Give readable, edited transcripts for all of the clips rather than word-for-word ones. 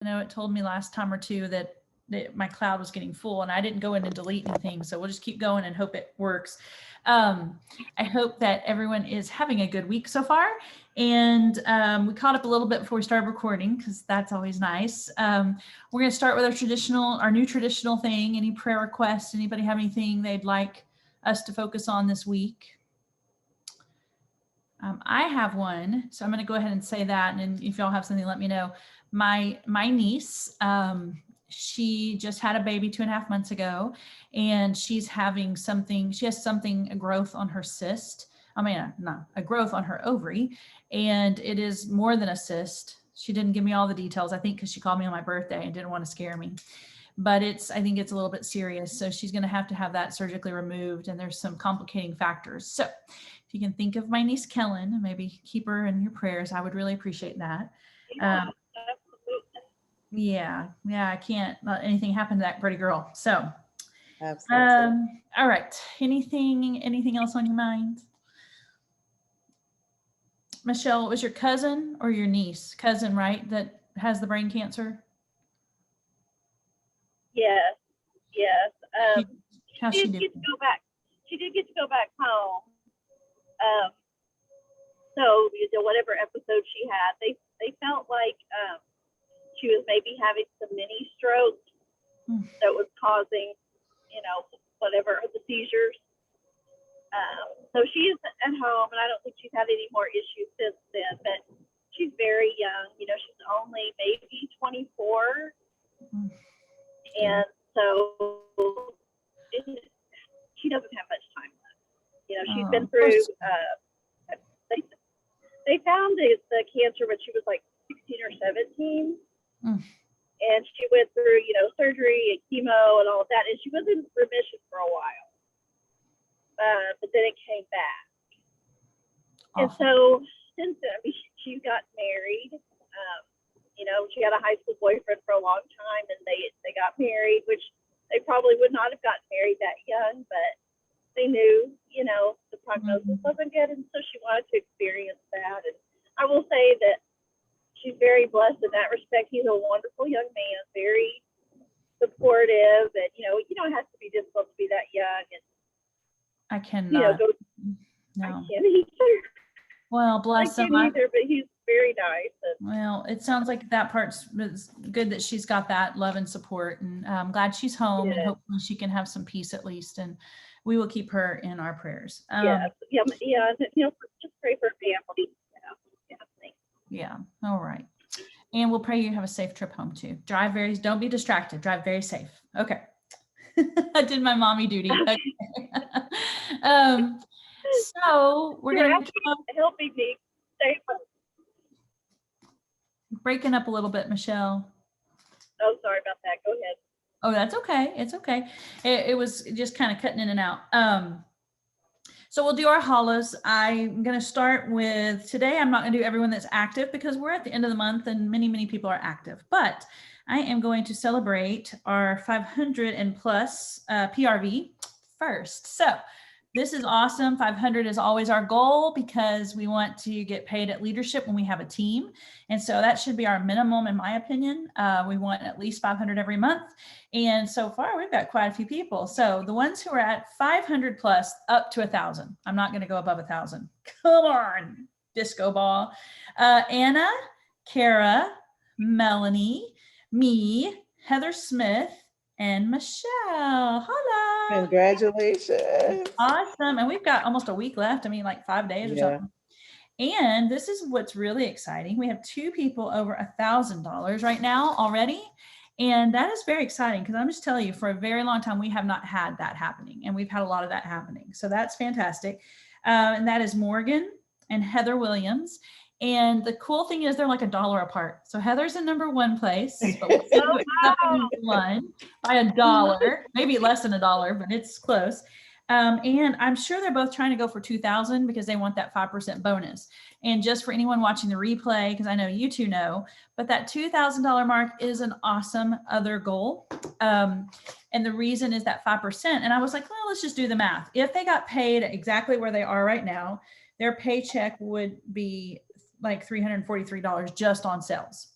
I know it told me last time or two that my cloud was getting full and I didn't go in and delete anything. So we'll just keep going and hope it works. I hope that everyone is having a good week so far. And we caught up a little bit before we started recording because that's always nice. We're going to start with our new traditional thing. Any prayer requests? Anybody have anything they'd like us to focus on this week? I have one, so I'm going to go ahead and say that. And if y'all have something, let me know. My niece, she just had a baby 2.5 months ago, and she's having something. She has a growth on her cyst. I mean, not a growth on her ovary, and it is more than a cyst. She didn't give me all the details, I think, because she called me on my birthday and didn't want to scare me. But I think it's a little bit serious. So she's going to have that surgically removed, and there's some complicating factors. So if you can think of my niece Kellen, maybe keep her in your prayers, I would really appreciate that. Yeah, I can't let anything happen to that pretty girl. So, absolutely. All right. Anything else on your mind? Michelle, it was your cousin or your niece? Cousin, right? That has the brain cancer? Yes. She did get to go back. She did get to go back home. So whatever episode she had, they felt like she was maybe having some mini strokes that was causing, whatever the seizures. So she's at home, and I don't think she's had any more issues since then. But she's very young. She's only maybe 24, and so she doesn't have much time left. She's been through. They found the cancer when she was like 16 or 17. And she went through, surgery and chemo and all of that. And she was in remission for a while. But then it came back. And so since then, she got married. She had a high school boyfriend for a long time, and they got married, which they probably would not have gotten married that young, but they knew, the prognosis wasn't good. And so she wanted to experience that. And I will say that she's very blessed in that respect. He's a wonderful young man, very supportive, and it has to be difficult to be that young. And I cannot. No. I can't either. Well, bless him. Either, but he's very nice. Well, it sounds like that part's good that she's got that love and support, and I'm glad she's home, and hopefully she can have some peace at least. And we will keep her in our prayers. Just pray for family. Yeah. All right. And we'll pray you have a safe trip home too. Don't be distracted. Drive very safe. Okay. I did my mommy duty. Okay. So we're going to help me be safe. Breaking up a little bit, Michelle. Oh, sorry about that. Go ahead. Oh, that's okay. It's okay. It was just kind of cutting in and out. So we'll do our holos. I'm going to start with today. I'm not going to do everyone that's active because we're at the end of the month and many, many people are active, but I am going to celebrate our 500 and plus PRV first. So this is awesome. 500 is always our goal because we want to get paid at leadership when we have a team. And so that should be our minimum, in my opinion. We want at least 500 every month. And so far we've got quite a few people. So the ones who are at 500 plus up to 1,000, I'm not going to go above 1,000. Come on, disco ball. Anna, Kara, Melanie, me, Heather Smith, and Michelle. Holla. Congratulations. Awesome. And we've got almost a week left. I mean, like 5 days or something. And this is what's really exciting. We have 2 people over $1,000 right now already. And that is very exciting because I'm just telling you, for a very long time, we have not had that happening. And we've had a lot of that happening. So that's fantastic. And that is Morgan and Heather Williams. And the cool thing is they're like $1 apart. So Heather's in number 1 place, but we'll see who ends up in number 1 by $1, maybe less than $1, but it's close. And I'm sure they're both trying to go for 2,000 because they want that 5% bonus. And just for anyone watching the replay, because I know you two know, but that $2,000 mark is an awesome other goal. And the reason is that 5%. And I was like, well, let's just do the math. If they got paid exactly where they are right now, their paycheck would be like $343 just on sales.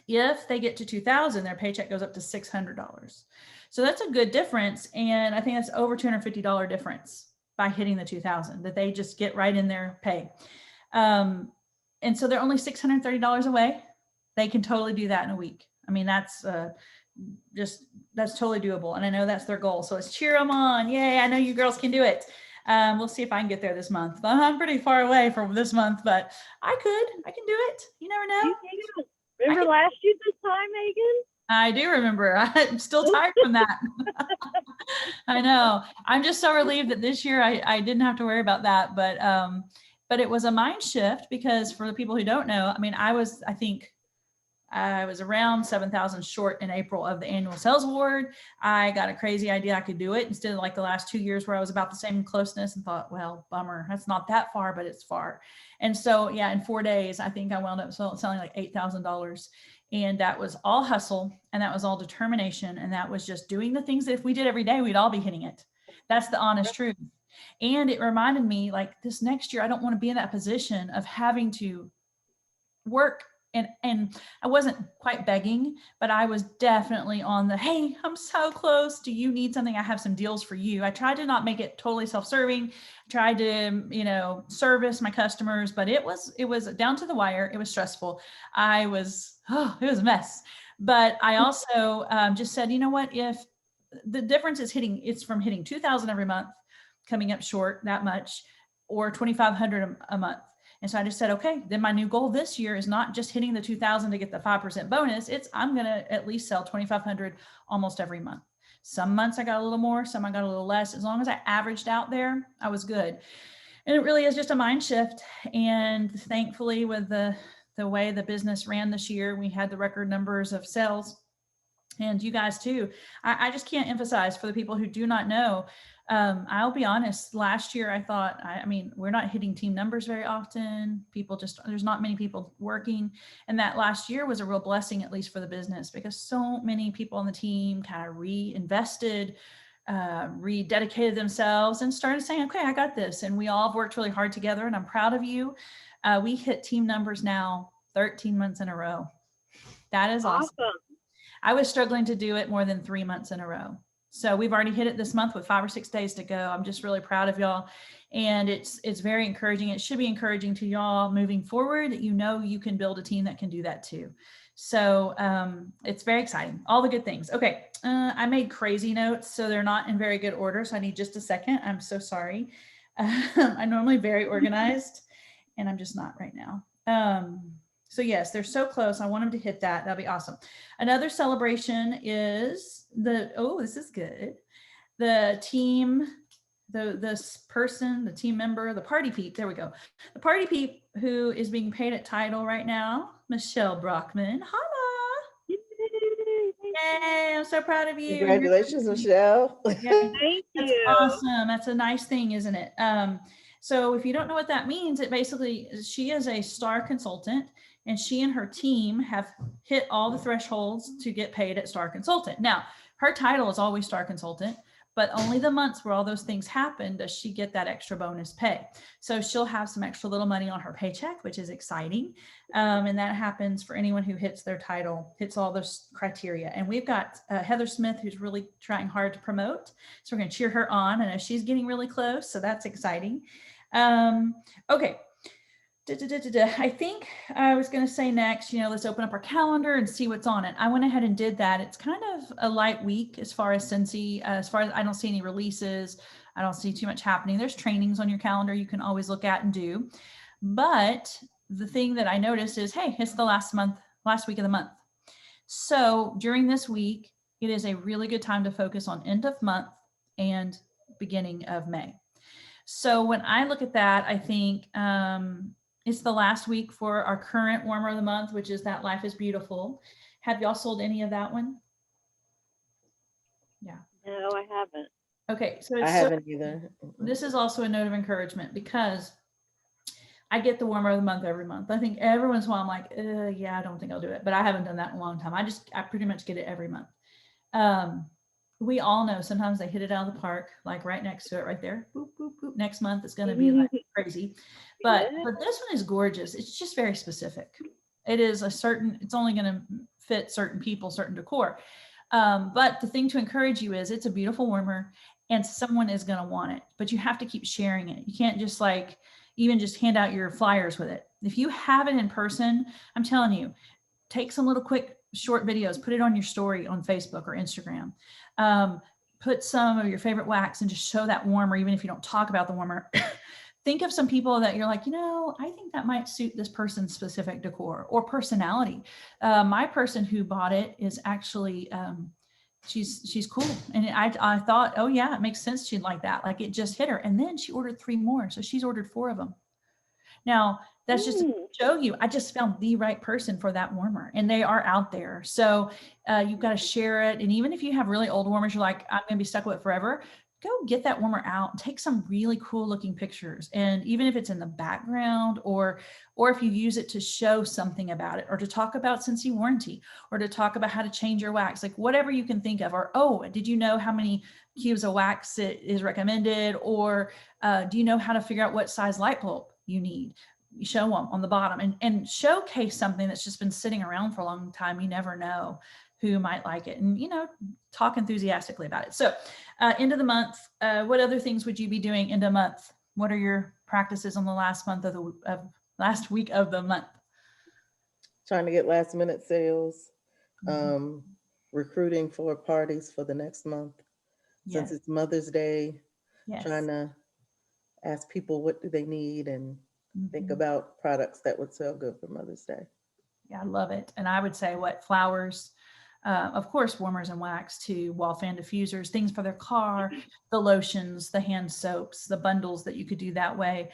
If they get to 2,000, their paycheck goes up to $600. So that's a good difference. And I think that's over $250 difference by hitting the 2,000 that they just get right in their pay. And so they're only $630 away. They can totally do that in a week. I mean, that's totally doable. And I know that's their goal. So let's cheer them on. Yay. I know you girls can do it. We'll see if I can get there this month. I'm pretty far away from this month, but I can do it. You never know. Remember last year this time, Megan? I do remember. I'm still tired from that. I know. I'm just so relieved that this year I didn't have to worry about that. But it was a mind shift because for the people who don't know, I mean, I was around 7,000 short in April of the annual sales award. I got a crazy idea I could do it instead of like the last 2 years where I was about the same closeness and thought, well, bummer, that's not that far, but it's far. And so, yeah, in 4 days, I think I wound up selling like $8,000. And that was all hustle. And that was all determination. And that was just doing the things that if we did every day, we'd all be hitting it. That's the honest truth. And it reminded me like this next year, I don't want to be in that position of having to work. And I wasn't quite begging, but I was definitely on the, hey, I'm so close. Do you need something? I have some deals for you. I tried to not make it totally self-serving. I tried to, service my customers, but it was down to the wire. It was stressful. It was a mess. But I also just said, you know what, if the difference is it's from hitting 2,000 every month, coming up short that much, or 2,500 a month. And so I just said, okay, then my new goal this year is not just hitting the 2,000 to get the 5% bonus. I'm going to at least sell 2,500 almost every month. Some months I got a little more, some I got a little less. As long as I averaged out there, I was good. And it really is just a mind shift. And thankfully with the way the business ran this year, we had the record numbers of sales. And you guys too. I just can't emphasize for the people who do not know. I'll be honest, last year I thought, we're not hitting team numbers very often. There's not many people working. And that last year was a real blessing, at least for the business, because so many people on the team kind of reinvested, rededicated themselves and started saying, okay, I got this. And we all have worked really hard together and I'm proud of you. We hit team numbers now 13 months in a row. That is awesome. I was struggling to do it more than 3 months in a row. So we've already hit it this month with 5 or 6 days to go. I'm just really proud of y'all. And it's very encouraging. It should be encouraging to y'all moving forward that you can build a team that can do that too. So it's very exciting. All the good things. Okay. I made crazy notes, so they're not in very good order. So I need just a second. I'm so sorry. I'm normally very organized and I'm just not right now. So yes, they're so close. I want them to hit that. That'll be awesome. Another celebration is this is good. The team, this person, the team member, the party peep. There we go. The party peep who is being paid at Title right now, Michelle Brockman. Holla. Yay, I'm so proud of you. Congratulations, Michelle. Thank you. That's awesome. That's a nice thing, isn't it? So if you don't know what that means, she is a star consultant. And she and her team have hit all the thresholds to get paid at Star Consultant. Now, her title is always Star Consultant, but only the months where all those things happen does she get that extra bonus pay. So she'll have some extra little money on her paycheck, which is exciting. And that happens for anyone who hits their title, hits all those criteria. And we've got Heather Smith, who's really trying hard to promote. So we're going to cheer her on. I know she's getting really close, so that's exciting. Okay. I think I was going to say next, let's open up our calendar and see what's on it. I went ahead and did that. It's kind of a light week as far as Cincy, as far as I don't see any releases. I don't see too much happening. There's trainings on your calendar you can always look at and do. But the thing that I noticed is, hey, it's the last week of the month. So during this week, it is a really good time to focus on end of month and beginning of May. So when I look at that, I think, it's the last week for our current warmer of the month, which is that Life is Beautiful. Have y'all sold any of that one? Yeah. No, I haven't. Okay. So I haven't either. This is also a note of encouragement because I get the warmer of the month every month. I think every once in a while I'm like, yeah, I don't think I'll do it, but I haven't done that in a long time. I pretty much get it every month. We all know sometimes they hit it out of the park, like right next to it, right there. Boop, boop, boop. Next month it's going to be like crazy. But this one is gorgeous. It's just very specific. It is it's only going to fit certain people, certain decor. But the thing to encourage you is it's a beautiful warmer and someone is going to want it, but you have to keep sharing it. You can't just like even just hand out your flyers with it. If you have it in person, I'm telling you, take some little quick short videos, put it on your story on Facebook or Instagram. Put some of your favorite wax and just show that warmer, even if you don't talk about the warmer. Think of some people that you're like, I think that might suit this person's specific decor or personality. My person who bought it is actually, she's cool. And I thought, oh yeah, it makes sense. She'd like that. Like it just hit her. And then she ordered 3 more. So she's ordered 4 of them. Now that's just to show you, I just found the right person for that warmer and they are out there. So you've got to share it. And even if you have really old warmers, you're like, I'm going to be stuck with it forever. Go get that warmer out and take some really cool looking pictures. And even if it's in the background or if you use it to show something about it or to talk about Scentsy warranty or to talk about how to change your wax, like whatever you can think of, or, oh, did you know how many cubes of wax it is recommended? Or do you know how to figure out what size light bulb you need? You show them on the bottom and showcase something that's just been sitting around for a long time. You never know who might like it, and talk enthusiastically about it. So end of the month, what other things would you be doing end of month? What are your practices on the last last week of the month? Trying to get last minute sales, Mm-hmm. recruiting for parties for the next month. Since it's Mother's Day, trying to ask people what do they need and think about products that would sell good for Mother's Day. Yeah, I love it. And I would say flowers, of course, warmers and wax too, wall fan diffusers, things for their car, the lotions, the hand soaps, the bundles that you could do that way.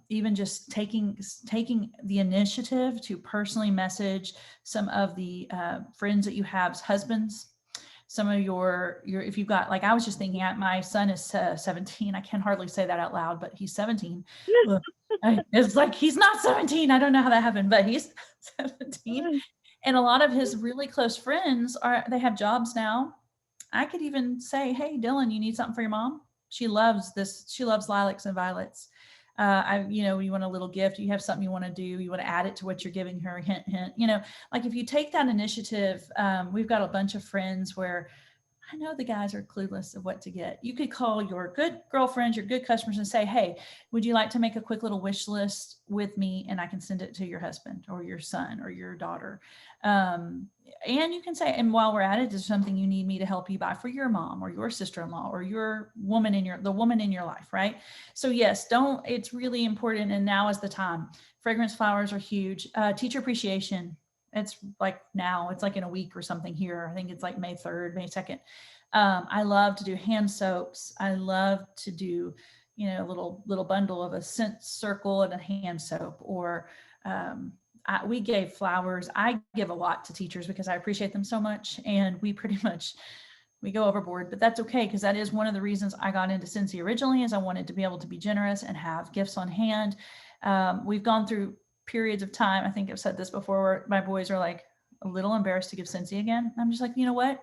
Even just taking the initiative to personally message some of the friends that you have's husbands, some of your if you've got, like, I was just thinking, my son is 17. I can hardly say that out loud, but he's 17. It's like, he's not 17. I don't know how that happened, but he's 17. And a lot of his really close friends they have jobs now. I could even say, hey, Dylan, you need something for your mom? She loves this. She loves lilacs and violets. You want a little gift, you have something you want to do, you want to add it to what you're giving her, hint, hint, like if you take that initiative, we've got a bunch of friends where I know the guys are clueless of what to get. You could call your good girlfriends, your good customers and say, hey, would you like to make a quick little wish list with me and I can send it to your husband or your son or your daughter. And you can say, and while we're at it, is something you need me to help you buy for your mom or your sister-in-law or your woman the woman in your life, right? So yes, it's really important. And now is the time. Fragrance flowers are huge. Teacher appreciation. It's like now, it's like in a week or something here. I think it's like May 3rd, May 2nd. I love to do hand soaps. I love to do, a little bundle of a scent circle and a hand soap, or we gave flowers. I give a lot to teachers because I appreciate them so much. And we go overboard, but that's okay. Because that is one of the reasons I got into Cincy originally, is I wanted to be able to be generous and have gifts on hand. We've gone through periods of time, I think I've said this before, where my boys are like a little embarrassed to give Cincy again. I'm just like, you know what?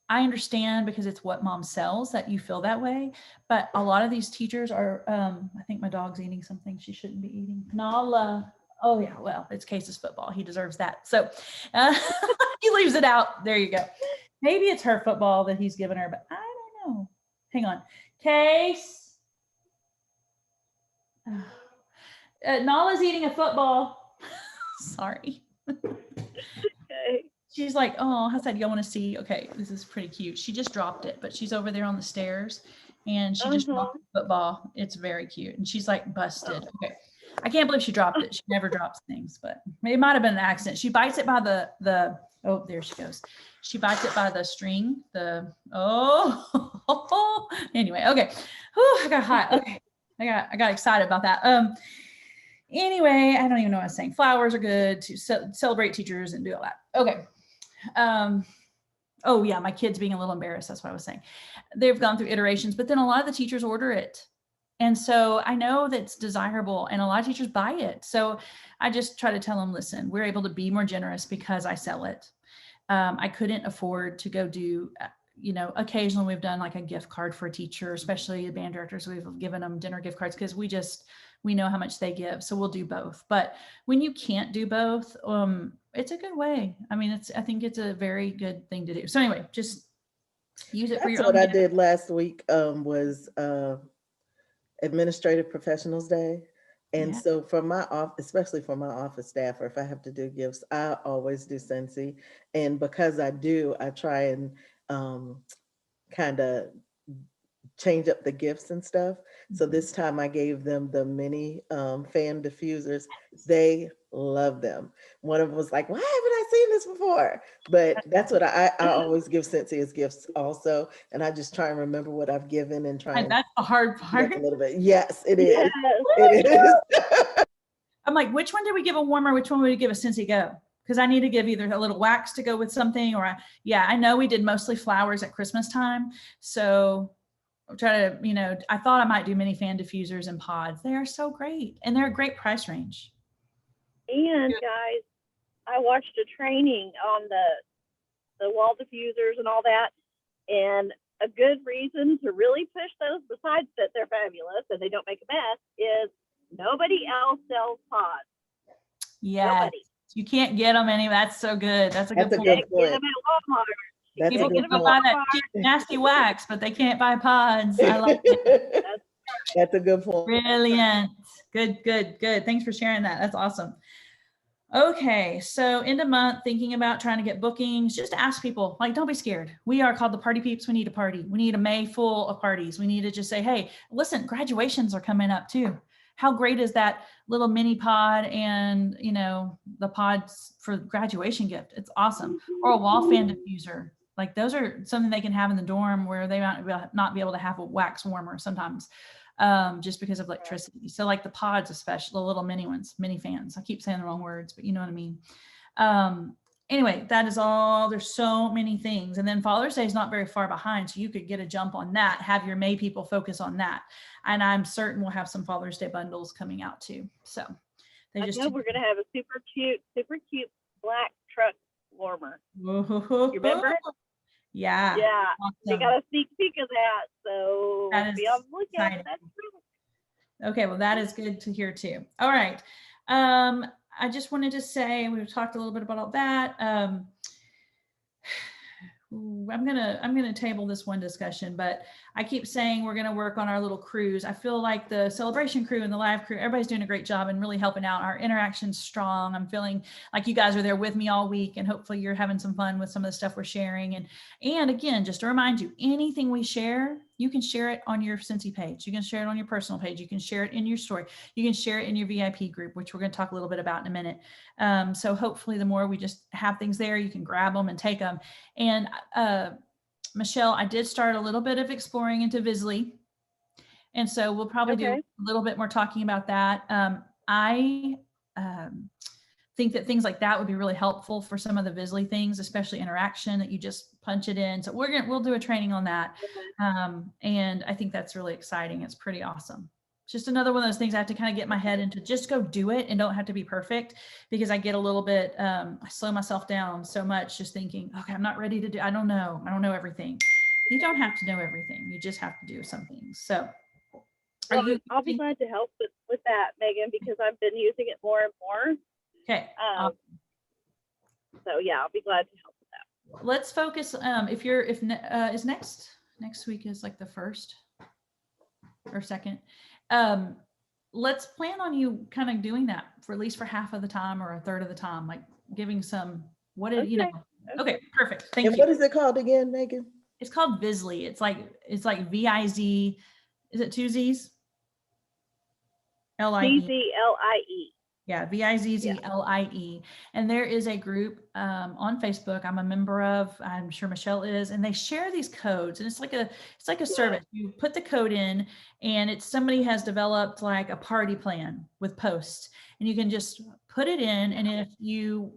I understand, because it's what mom sells, that you feel that way. But a lot of these teachers are, I think my dog's eating something she shouldn't be eating. Nala. Oh yeah, well, it's Case's football. He deserves that. So he leaves it out. There you go. Maybe it's her football that he's given her, but I don't know. Hang on. Case. Nala's eating a football. Sorry. Okay. She's like, oh, I said, you want to see? Okay, this is pretty cute. She just dropped it, but she's over there on the stairs and she just dropped the football. It's very cute. And she's like busted. Okay. I can't believe she dropped it. She never drops things, but it might have been an accident. She bites it by oh, there she goes. She bites it by the string. Anyway, okay. Whew, I got hot. Okay. I got excited about that. Anyway, I don't even know what I was saying. Flowers are good to celebrate teachers and do all that. Okay. Oh yeah, my kids being a little embarrassed. That's what I was saying. They've gone through iterations, but then a lot of the teachers order it. And so I know that's desirable and a lot of teachers buy it. So I just try to tell them, listen, we're able to be more generous because I sell it. I couldn't afford to go do, occasionally we've done like a gift card for a teacher, especially the band directors. We've given them dinner gift cards because we just we know how much they give. So we'll do both. But when you can't do both, it's a good way. I mean, I think it's a very good thing to do. So anyway, just use it for That's your own what I good. did last week, was Administrative Professionals Day. And so for my office, especially for my office staff, or if I have to do gifts, I always do Scentsy. And because I do, I try and kind of change up the gifts and stuff. So this time I gave them the mini fan diffusers. They love them. One of them was like, why haven't I seen this before? But that's what I always give Cincy as gifts also. And I just try and remember what I've given and try and that's the hard part. a little bit. Yes, it is. It is. I'm like, which one did we give a warmer? Which one would we give a Cincy Go? Because I need to give either a little wax to go with something, or I know we did mostly flowers at Christmas time. So I'll try to, I thought I might do mini fan diffusers and pods. They are so great. And they're a great price range. And guys, I watched a training on the wall diffusers and all that. And a good reason to really push those, besides that they're fabulous and they don't make a mess, is nobody else sells pods. Yeah. Nobody. You can't get them anyway. That's so good. That's a good point. Get them at Walmart. People can buy that cheap, nasty wax, but they can't buy pods. I like it. That's a good point. Brilliant. Good. Thanks for sharing that. That's awesome. Okay, so end of month, thinking about trying to get bookings, just ask people, like, don't be scared. We are called the Party Peeps. We need a party. We need a May full of parties. We need to just say, hey, listen, graduations are coming up too. How great is that little mini pod and, the pods for graduation gift? It's awesome. Or a wall fan diffuser. Like those are something they can have in the dorm where they might not be able to have a wax warmer sometimes. Just because of electricity. So like the pods, especially the little mini ones, mini fans. I keep saying the wrong words, but you know what I mean. Anyway, that is all. There's so many things. And then Father's Day is not very far behind. So you could get a jump on that, have your May people focus on that. And I'm certain we'll have some Father's Day bundles coming out too. So I know we're going to have a super cute black truck warmer. You remember? Yeah. Awesome. We got a sneak peek of that. So be on the lookout. Okay, well, that is good to hear too. All right. I just wanted to say, we've talked a little bit about all that. I'm gonna table this one discussion, but I keep saying we're gonna work on our little crews. I feel like the celebration crew and the live crew, everybody's doing a great job and really helping out. Our interaction's strong. I'm feeling like you guys are there with me all week, and hopefully you're having some fun with some of the stuff we're sharing. And again, just to remind you, anything we share, you can share it on your Scentsy page. You can share it on your personal page. You can share it in your story. You can share it in your VIP group, which we're going to talk a little bit about in a minute. So hopefully the more we just have things there, you can grab them and take them. And Michelle, I did start a little bit of exploring into Visly. And so we'll probably do a little bit more talking about that. I think that things like that would be really helpful for some of the Visly things, especially interaction, that you just punch it in. So we'll do a training on that. And I think that's really exciting. It's pretty awesome. It's just another one of those things I have to kind of get my head into, just go do it and don't have to be perfect, because I get a little bit, I slow myself down so much just thinking, okay, I'm not ready to do, I don't know everything. You don't have to know everything. You just have to do some things. So I'll be glad to help with that, Megan, because I've been using it more and more. Okay. So yeah, I'll be glad to help with that. Let's focus. Is next week is like the 1st or 2nd. Let's plan on you kind of doing that for at least for half of the time or a third of the time, like giving some, Okay, perfect. Thank you. And what is it called again, Megan? It's called Visly. It's like VIZ. Is it 2 Z's? LIE. VZLIE. Yeah, VIZZLIE. And there is a group on Facebook I'm a member of. I'm sure Michelle is, and they share these codes, and it's like a service. You put the code in, and somebody has developed like a party plan with posts, and you can just put it in. And if you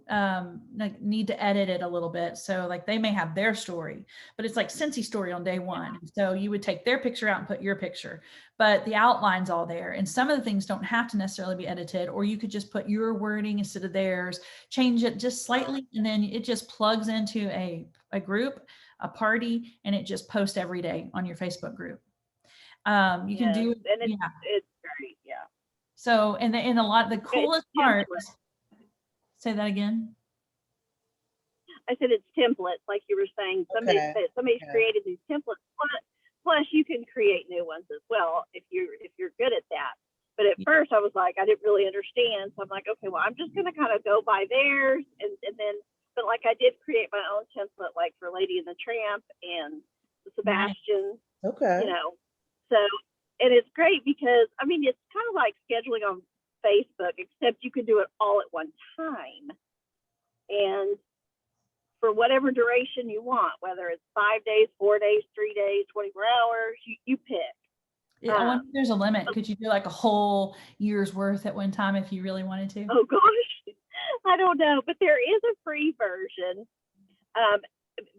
need to edit it a little bit, so like they may have their story, but it's like Cincy story on day 1. So you would take their picture out and put your picture, but the outline's all there. And some of the things don't have to necessarily be edited, or you could just put your wording instead of theirs, change it just slightly, and then it just plugs into a group, a party, and it just posts every day on your Facebook group. You can do, and it's great, yeah. So, and a lot, the coolest part, say that again. I said it's templates, like you were saying. Somebody's created these templates. Plus, you can create new ones as well if you're good at that. But at first, I was like, I didn't really understand. So I'm like, okay, well, I'm just gonna kind of go by theirs, and then, but like I did create my own template, like for Lady and the Tramp and the Sebastian. Okay. You know, so, and it's great because I mean it's kind of like scheduling on Facebook, except you can do it all at one time, and for whatever duration you want, whether it's 5 days, 4 days, 3 days, 24 hours, you pick. I wonder if there's a limit. Could you do like a whole year's worth at one time if you really wanted to? Oh gosh, I don't know, but there is a free version,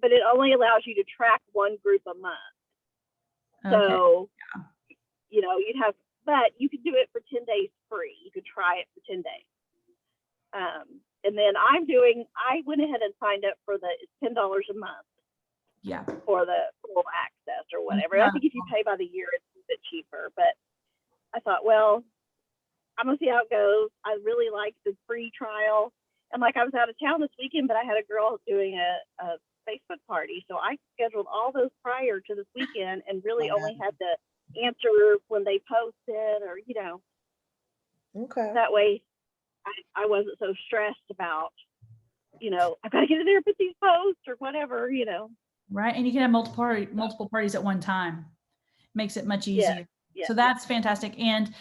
but it only allows you to track one group a month. Okay. So, you know, but you could do it for 10 days free. You could try it for 10 days. And then I went ahead and signed up for it's $10 a month. Yeah. For the full access or whatever. I think if you pay by the year, it's a bit cheaper. But I thought, well, I'm gonna see how it goes. I really liked the free trial, and like I was out of town this weekend, but I had a girl doing a Facebook party, so I scheduled all those prior to this weekend, and really only had to answer when they posted, or you know. Okay. That way, I wasn't so stressed about, you know, I've got to get in there and put these posts or whatever, you know. Right, and you can have multiple parties at one time. Makes it much easier. Yeah. So that's fantastic. And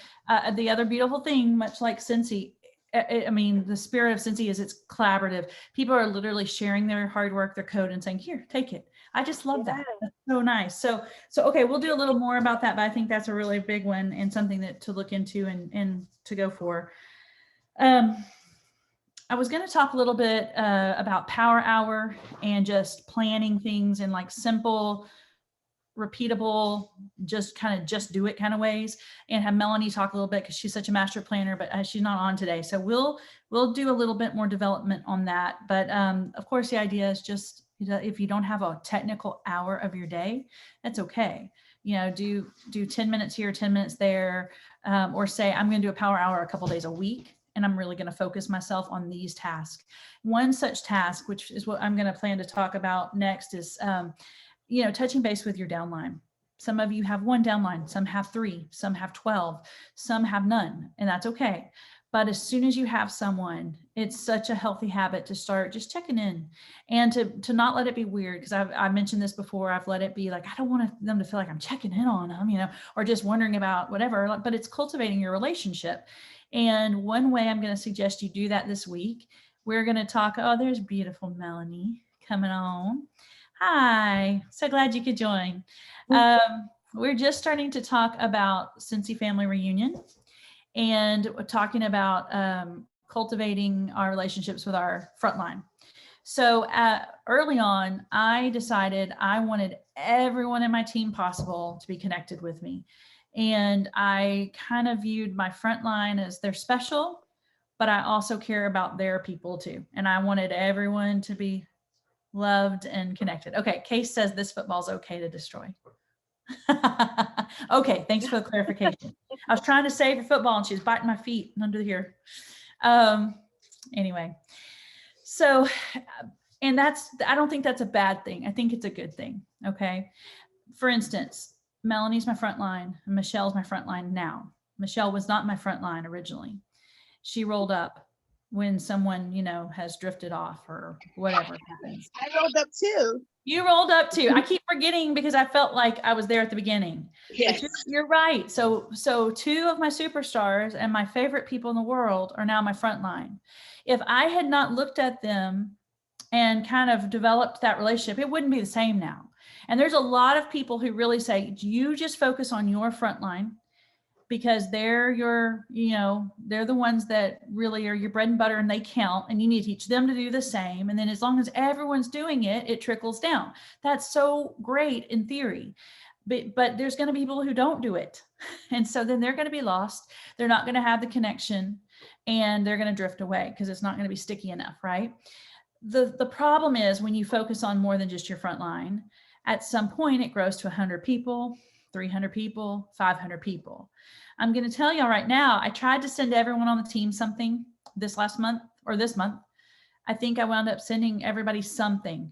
the other beautiful thing, much like Scentsy, I mean, the spirit of Scentsy is it's collaborative. People are literally sharing their hard work, their code, and saying, "Here, take it." I just love that. That's so nice. So okay, we'll do a little more about that, but I think that's a really big one and something that to look into and to go for. I was going to talk a little bit about Power Hour and just planning things in like simple, repeatable, just do it kind of ways, and have Melanie talk a little bit because she's such a master planner, but she's not on today. So we'll do a little bit more development on that. But of course, the idea is just, if you don't have a technical hour of your day, that's okay. You know, do 10 minutes here, 10 minutes there, or say, I'm going to do a power hour a couple days a week, and I'm really going to focus myself on these tasks. One such task, which is what I'm going to plan to talk about next, is, you know, touching base with your downline. Some of you have one downline, some have 3, some have 12, some have none, and that's okay. But as soon as you have someone, it's such a healthy habit to start just checking in, and to not let it be weird. Because I've mentioned this before. I've let it be like, I don't want them to feel like I'm checking in on them, you know, or just wondering about whatever, but it's cultivating your relationship. And one way I'm going to suggest you do that this week, we're going to talk, oh, there's beautiful Melanie coming on. Hi, so glad you could join. We're just starting to talk about Cincy Family Reunion, and talking about cultivating our relationships with our frontline. So early on, I decided I wanted everyone in my team possible to be connected with me. And I kind of viewed my frontline as they're special, but I also care about their people too. And I wanted everyone to be loved and connected. Okay, Case says this football's okay to destroy. Okay, thanks for the clarification. I was trying to save the football and she was biting my feet under here. Anyway, so, and I don't think that's a bad thing. I think it's a good thing. Okay. For instance, Melanie's my front line, and Michelle's my front line now. Michelle was not my front line originally. She rolled up when someone, you know, has drifted off or whatever happens. I rolled up too. You rolled up too. I keep forgetting because I felt like I was there at the beginning. Yes. You're right. So 2 of my superstars and my favorite people in the world are now my front line. If I had not looked at them and kind of developed that relationship, it wouldn't be the same now. And there's a lot of people who really say, you just focus on your front line, because they're your, you know, they're the ones that really are your bread and butter, and they count, and you need to teach them to do the same. And then as long as everyone's doing it, it trickles down. That's so great in theory, but there's going to be people who don't do it. And so then they're going to be lost. They're not going to have the connection, and they're going to drift away because it's not going to be sticky enough, right? The problem is when you focus on more than just your front line, at some point it grows to 100 people, 300 people, 500 people. I'm going to tell y'all right now, I tried to send everyone on the team something this month. I think I wound up sending everybody something.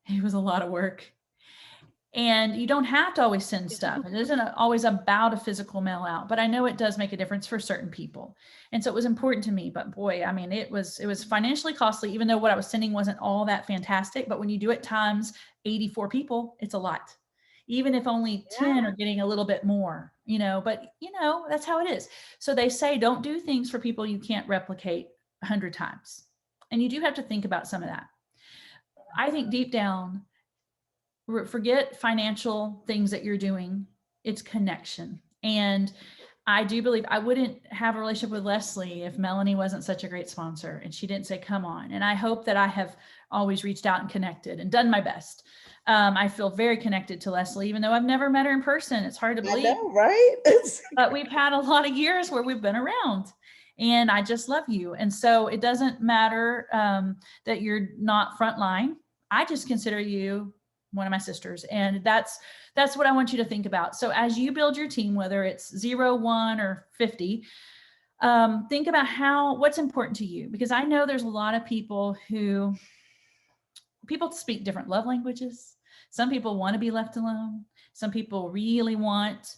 It was a lot of work. And you don't have to always send stuff. It isn't always about a physical mail out, but I know it does make a difference for certain people. And so it was important to me, but boy, I mean, it was financially costly, even though what I was sending wasn't all that fantastic. But when you do it times 84 people, it's a lot, even if only 10 are getting a little bit more, but that's how it is. So they say, don't do things for people you can't replicate 100 times. And you do have to think about some of that. I think deep down, forget financial things that you're doing. It's connection. And I do believe I wouldn't have a relationship with Leslie if Melanie wasn't such a great sponsor and she didn't say, come on. And I hope that I have always reached out and connected and done my best. I feel very connected to Leslie, even though I've never met her in person. It's hard to believe. I know, right? But we've had a lot of years where we've been around. And I just love you. And so it doesn't matter that you're not frontline. I just consider you one of my sisters. And that's what I want you to think about. So as you build your team, whether it's 0, 1, or 50, think about what's important to you, because I know there's a lot of people speak different love languages. Some people want to be left alone. Some people really want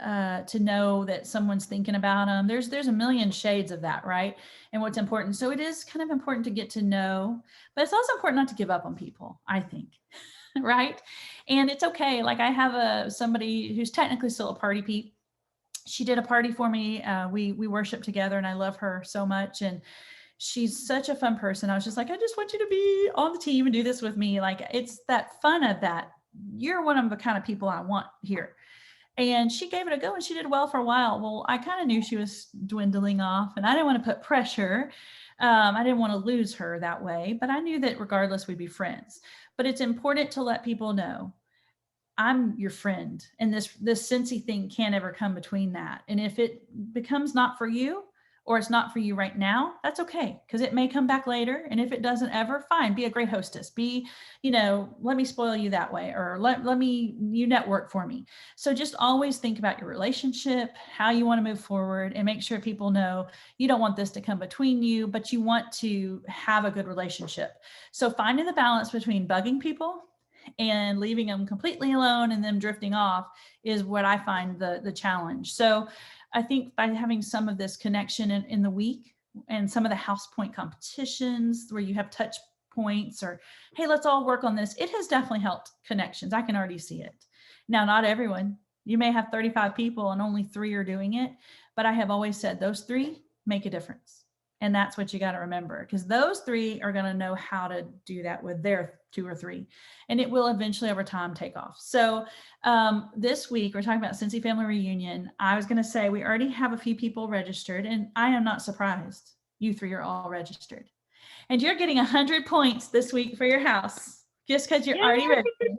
to know that someone's thinking about them. There's a million shades of that, right? And what's important. So it is kind of important to get to know, but it's also important not to give up on people, I think. Right. And it's okay. Like I have somebody who's technically still a party Peep. She did a party for me. We worship together and I love her so much. And she's such a fun person. I was just like, I just want you to be on the team and do this with me. Like it's that fun of that. You're one of the kind of people I want here. And she gave it a go and she did well for a while. Well, I kind of knew she was dwindling off and I didn't want to put pressure. I didn't want to lose her that way, but I knew that regardless we'd be friends. But it's important to let people know I'm your friend, and this Scentsy thing can't ever come between that. And if it becomes not for you, or it's not for you right now, that's okay, because it may come back later. And if it doesn't ever, fine, be a great hostess. Let me spoil you that way, or you network for me. So just always think about your relationship, how you want to move forward, and make sure people know you don't want this to come between you, but you want to have a good relationship. So finding the balance between bugging people and leaving them completely alone and them drifting off is what I find the challenge. So I think by having some of this connection in the week and some of the house point competitions where you have touch points or, hey, let's all work on this, it has definitely helped connections. I can already see it. Now, not everyone. You may have 35 people and only 3 are doing it, but I have always said those 3 make a difference. And that's what you got to remember, because those 3 are going to know how to do that with their 2 or 3, and it will eventually over time take off. So this week we're talking about Cincy Family Reunion. I was going to say we already have a few people registered, and I am not surprised. You 3 are all registered, and you're getting 100 points this week for your house just because you're already registered.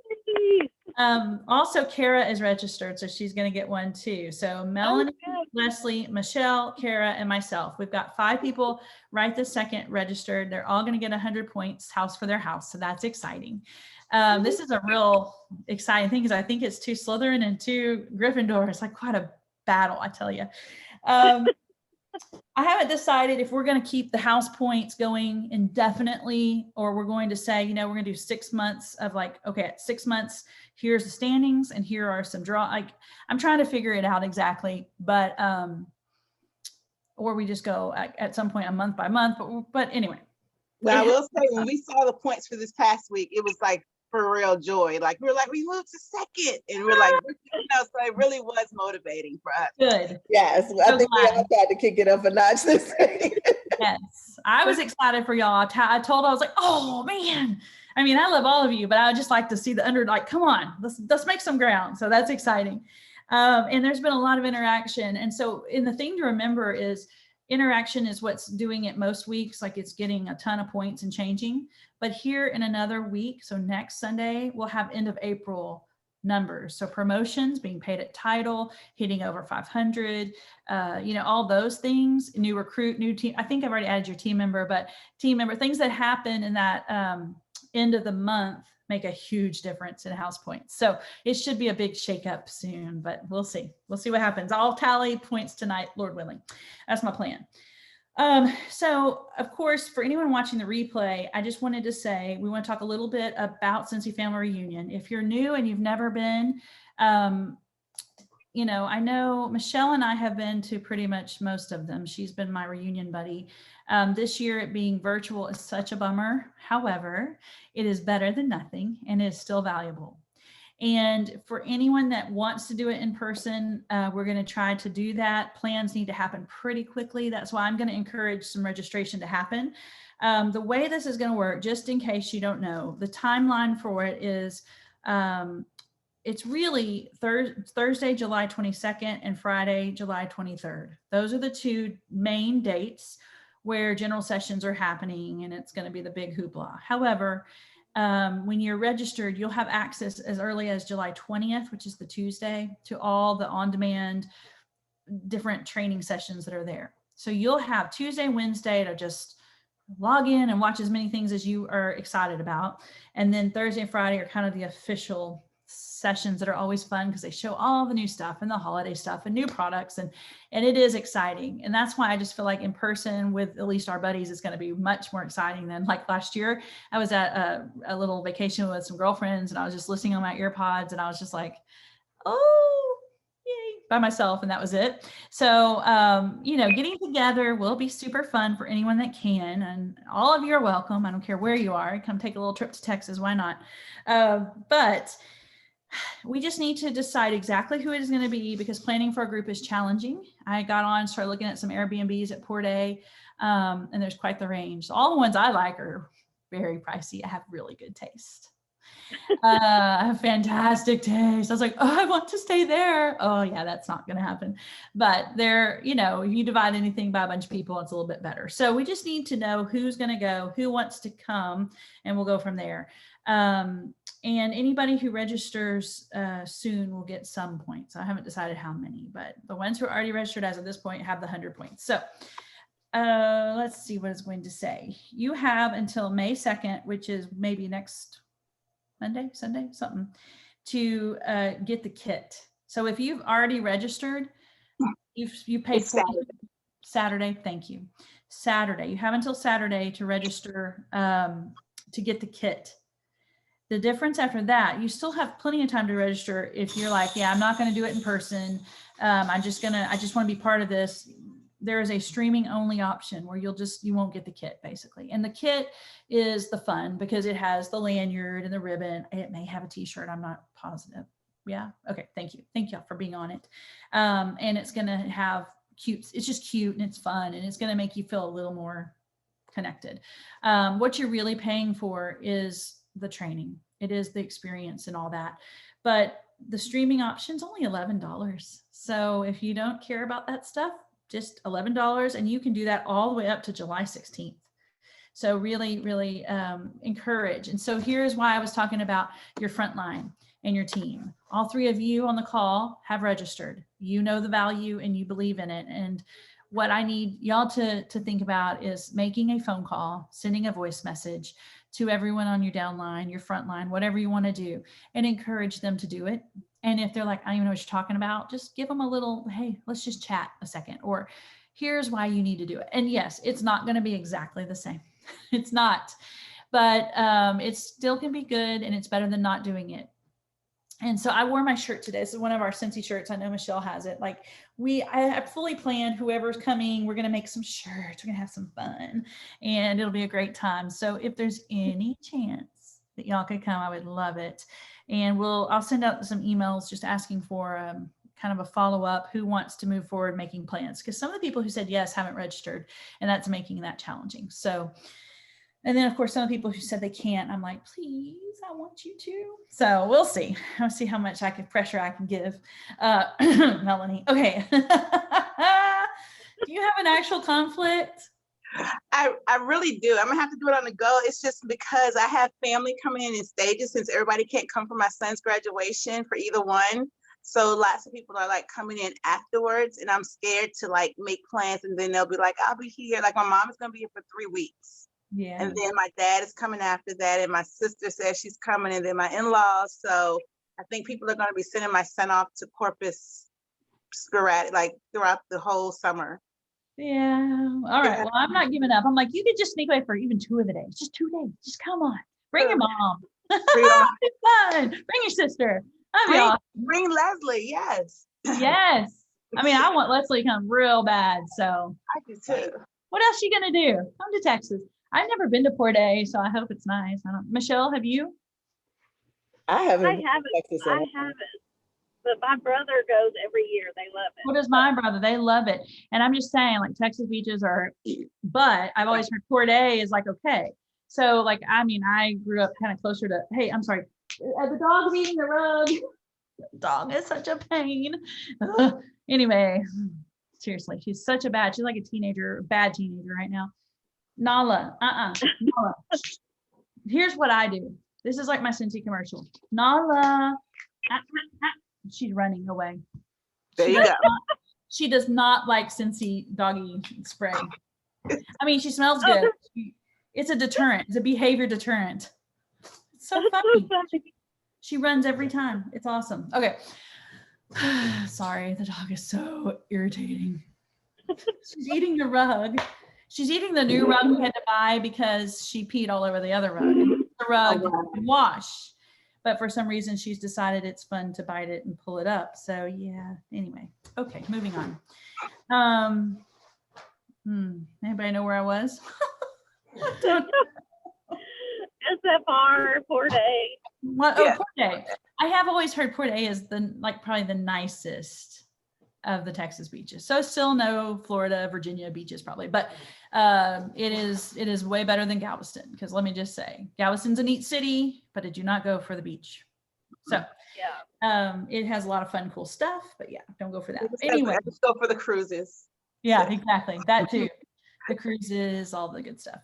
Also, Kara is registered, so she's going to get one too. So Melanie, Leslie, Michelle, Kara, and myself. We've got 5 people right this second registered. They're all going to get 100 points house for their house. So that's exciting. This is a real exciting thing because I think it's 2 Slytherin and 2 Gryffindor. It's like quite a battle, I tell you. I haven't decided if we're going to keep the house points going indefinitely, or we're going to say, we're going to do 6 months of at 6 months, here's the standings and here are some I'm trying to figure it out exactly, but, or we just go at some point a month by month, but anyway. Well, I will say when we saw the points for this past week, it was like for real joy. Like we moved to second, and we're like, so it really was motivating for us. Good. Yes, I think we all tried to kick it up a notch this week. Yes, I was excited for y'all. I told her, I was like, oh man. I mean, I love all of you, but I would just like to see the come on, let's make some ground. So that's exciting. And there's been a lot of interaction. And so, the thing to remember is interaction is what's doing it most weeks. Like it's getting a ton of points and changing. But here in another week, so next Sunday, we'll have end of April numbers. So promotions, being paid at title, hitting over 500, all those things, new recruit, new team. I think I've already added your team member, but team member, things that happen in that end of the month make a huge difference in house points. So it should be a big shakeup soon, but we'll see. We'll see what happens. I'll tally points tonight, Lord willing. That's my plan. So of course, for anyone watching the replay, I just wanted to say, we want to talk a little bit about Scentsy Family Reunion. If you're new and you've never been, you know, I know Michelle and I have been to pretty much most of them. She's been my reunion buddy. This year, it being virtual is such a bummer. However, it is better than nothing and is still valuable. And for anyone that wants to do it in person, we're going to try to do that. Plans need to happen pretty quickly. That's why I'm going to encourage some registration to happen. The way this is going to work, just in case you don't know, the timeline for it is it's really Thursday, July 22nd and Friday, July 23rd. Those are the two main dates where general sessions are happening, and it's going to be the big hoopla. However, when you're registered, you'll have access as early as July 20th, which is the Tuesday, to all the on-demand different training sessions that are there. So you'll have Tuesday, Wednesday to just log in and watch as many things as you are excited about. And then Thursday and Friday are kind of the official sessions that are always fun because they show all the new stuff and the holiday stuff and new products, and it is exciting. And that's why I just feel like in person with at least our buddies, it's going to be much more exciting than like last year. I was at a little vacation with some girlfriends, and I was just listening on my earpods, and I was just like, oh, yay, by myself, and that was it. So you know, getting together will be super fun for anyone that can, and all of you are welcome. I don't care where you are. Come take a little trip to Texas, why not? But we just need to decide exactly who it is going to be, because planning for a group is challenging. I got on, started looking at some Airbnbs at Port A, and there's quite the range. So all the ones I like are very pricey. I have really good taste. I have fantastic taste. I was like, oh, I want to stay there. Oh yeah, that's not going to happen. But there, you know, if you divide anything by a bunch of people, it's a little bit better. So we just need to know who's going to go, who wants to come, and we'll go from there. And anybody who registers soon will get some points. I haven't decided how many, but the ones who are already registered as of this point have the 100 points. So let's see what it's going to say. You have until May 2nd, which is maybe next Monday, Sunday, something, to get the kit. So if you've already registered, you paid for Saturday. Thank you. Saturday. You have until Saturday to register to get the kit. The difference after that, you still have plenty of time to register if you're like, yeah, I'm not going to do it in person. I just want to be part of this. There is a streaming only option where you won't get the kit basically. And the kit is the fun because it has the lanyard and the ribbon. It may have a t-shirt. I'm not positive. Yeah. Okay. Thank you. Thank y'all for being on it. And it's going to have it's just cute and it's fun, and it's going to make you feel a little more connected. What you're really paying for is the training. It is the experience and all that. But the streaming option is only $11. So if you don't care about that stuff, just $11, and you can do that all the way up to July 16th. So really, really encourage. And so here's why I was talking about your front line and your team. All three of you on the call have registered. You know the value and you believe in it. And what I need y'all to think about is making a phone call, sending a voice message to everyone on your downline, your front line, whatever you want to do, and encourage them to do it. And if they're like, I don't even know what you're talking about, just give them a little, hey, let's just chat a second, or here's why you need to do it. And yes, it's not going to be exactly the same. It's not, but it still can be good, and it's better than not doing it. And so I wore my shirt today. This is one of our Cincy shirts. I know Michelle has it. Like I have fully planned whoever's coming, we're going to make some shirts. We're going to have some fun, and it'll be a great time. So if there's any chance that y'all could come, I would love it. And I'll send out some emails just asking for kind of a follow-up, who wants to move forward making plans, because some of the people who said yes haven't registered, and that's making that challenging. So, and then of course, some of the people who said they can't, I'm like, please, I want you to. So we'll see. I'll see how much pressure I can give. Melanie. Okay. Do you have an actual conflict? I really do. I'm gonna have to do it on the go. It's just because I have family coming in stages, since everybody can't come for my son's graduation for either one. So lots of people are like coming in afterwards, and I'm scared to like make plans, and then they'll be like, I'll be here. Like my mom is gonna be here for 3 weeks. Yeah. And then my dad is coming after that, and my sister says she's coming, and then my in-laws. So I think people are going to be sending my son off to Corpus sporadic, like throughout the whole summer. Yeah. All right. Well, I'm not giving up. I'm like, you could just sneak away for even 2 of the days. Just 2 days. Just come on. Bring your mom. Bring on. It's fun. Bring your sister. Bring Leslie. Yes. Yes. I mean, I want Leslie to come real bad. So I do too. What else you gonna do? Come to Texas. I've never been to Port A, so I hope it's nice. Michelle, have you? I haven't. I haven't. But my brother goes every year. They love it. What is my brother? They love it. And I'm just saying, like, Texas beaches are, but I've always heard Port A is like, okay. So like, I mean, I grew up kind of closer to, hey, I'm sorry. The dog's eating the rug. The dog is such a pain. Anyway, seriously, she's like a bad teenager right now. Nala, Nala. Here's what I do. This is like my Cincy commercial. Nala. She's running away. There you go. She does not like Cincy doggy spray. I mean, she smells good. It's a deterrent. It's a behavior deterrent. It's so funny. She runs every time. It's awesome. Okay. Sorry, the dog is so irritating. She's eating the rug. She's eating the new rug we had to buy because she peed all over the other rug. The rug can wash. But for some reason, she's decided it's fun to bite it and pull it up. So yeah, anyway. Okay, moving on. Anybody know where I was? SFR, Port A. What? Oh, Port A. I have always heard Port A is probably the nicest of the Texas beaches. So still no Florida, Virginia beaches probably, but it is way better than Galveston, because let me just say, Galveston's a neat city, but I do not go for the beach. So yeah, it has a lot of fun, cool stuff, but yeah, don't go for that. Anyway, just go for the cruises. Yeah, exactly. That too. The cruises, all the good stuff.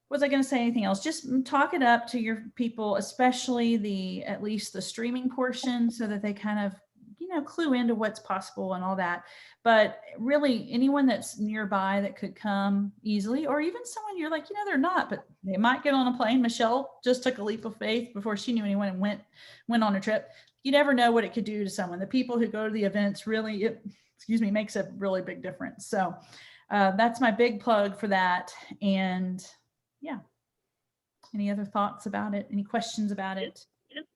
Was I going to say anything else? Just talk it up to your people, especially at least the streaming portion, so that they kind of, clue into what's possible and all that. But really, anyone that's nearby that could come easily, or even someone you're like, they're not, but they might get on a plane. Michelle just took a leap of faith before she knew anyone and went on a trip. You never know what it could do to someone. The people who go to the events really, makes a really big difference. So that's my big plug for that. And yeah. Any other thoughts about it? Any questions about it? Just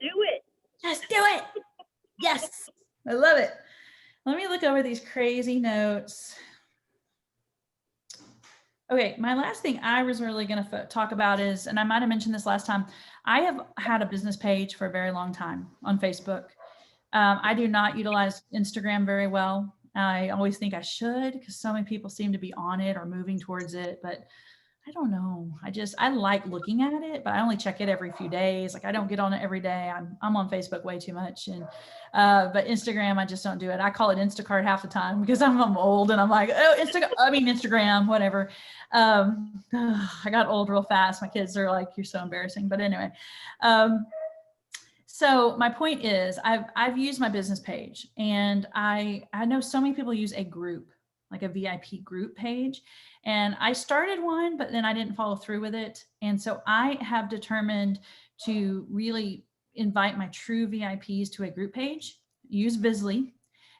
do it. Just do it. Yes. I love it. Let me look over these crazy notes. Okay. My last thing I was really going to talk about is, and I might've mentioned this last time, I have had a business page for a very long time on Facebook. I do not utilize Instagram very well. I always think I should, because so many people seem to be on it or moving towards it, but I don't know. I like looking at it, but I only check it every few days. Like, I don't get on it every day. I'm on Facebook way too much. And, but Instagram, I just don't do it. I call it Instacart half the time because I'm old and I'm like, oh, Instagram, whatever. I got old real fast. My kids are like, you're so embarrassing. But anyway, so my point is I've used my business page, and I know so many people use a group, like a VIP group page. And I started one, but then I didn't follow through with it. And so I have determined to really invite my true VIPs to a group page, use Visly,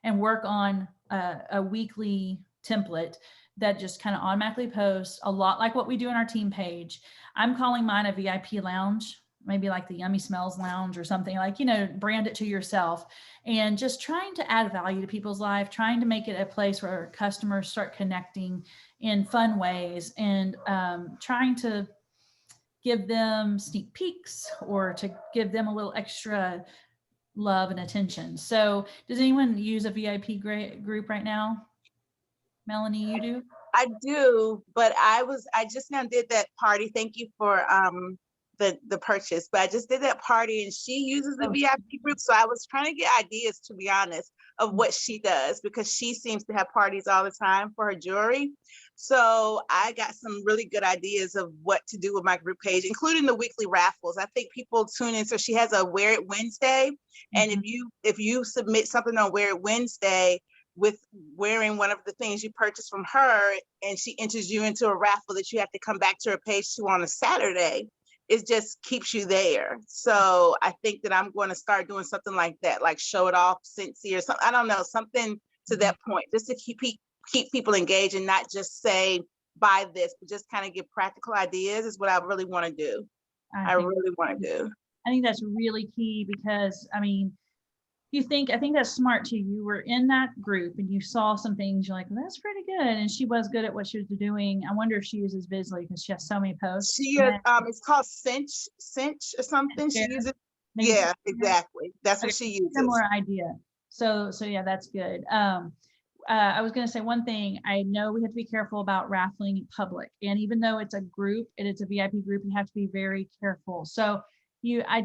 and work on a weekly template that just kind of automatically posts, a lot like what we do in our team page. I'm calling mine a VIP lounge, maybe like the Yummy Smells Lounge or something, like, brand it to yourself, and just trying to add value to people's life, trying to make it a place where customers start connecting in fun ways, and trying to give them sneak peeks or to give them a little extra love and attention. So does anyone use a VIP group right now? Melanie, you do? I do, but I just now did that party. Thank you for the purchase, but I just did that party, and she uses the VIP group. So I was trying to get ideas, to be honest, of what she does, because she seems to have parties all the time for her jewelry. So I got some really good ideas of what to do with my group page, including the weekly raffles. I think people tune in. So she has a Wear It Wednesday. And if you submit something on Wear It Wednesday, with wearing one of the things you purchased from her, and she enters you into a raffle that you have to come back to her page to on a Saturday, it just keeps you there. So I think that I'm going to start doing something like that, like show it off Cincy or something. I don't know, something to that point, just to keep people engaged and not just say, buy this, but just kind of give practical ideas is what I really want to do. I really want to do. I think that's really key because, I mean, I think that's smart too. You were in that group and you saw some things, you're like, well, that's pretty good. And she was good at what she was doing. I wonder if she uses Bizly because she has so many posts. She is, it's called Cinch or something. She uses, yeah, exactly. That's what she uses. Similar idea. So yeah, that's good. I was going to say one thing. I know we have to be careful about raffling in public. And even though it's a group and it's a VIP group, you have to be very careful. So I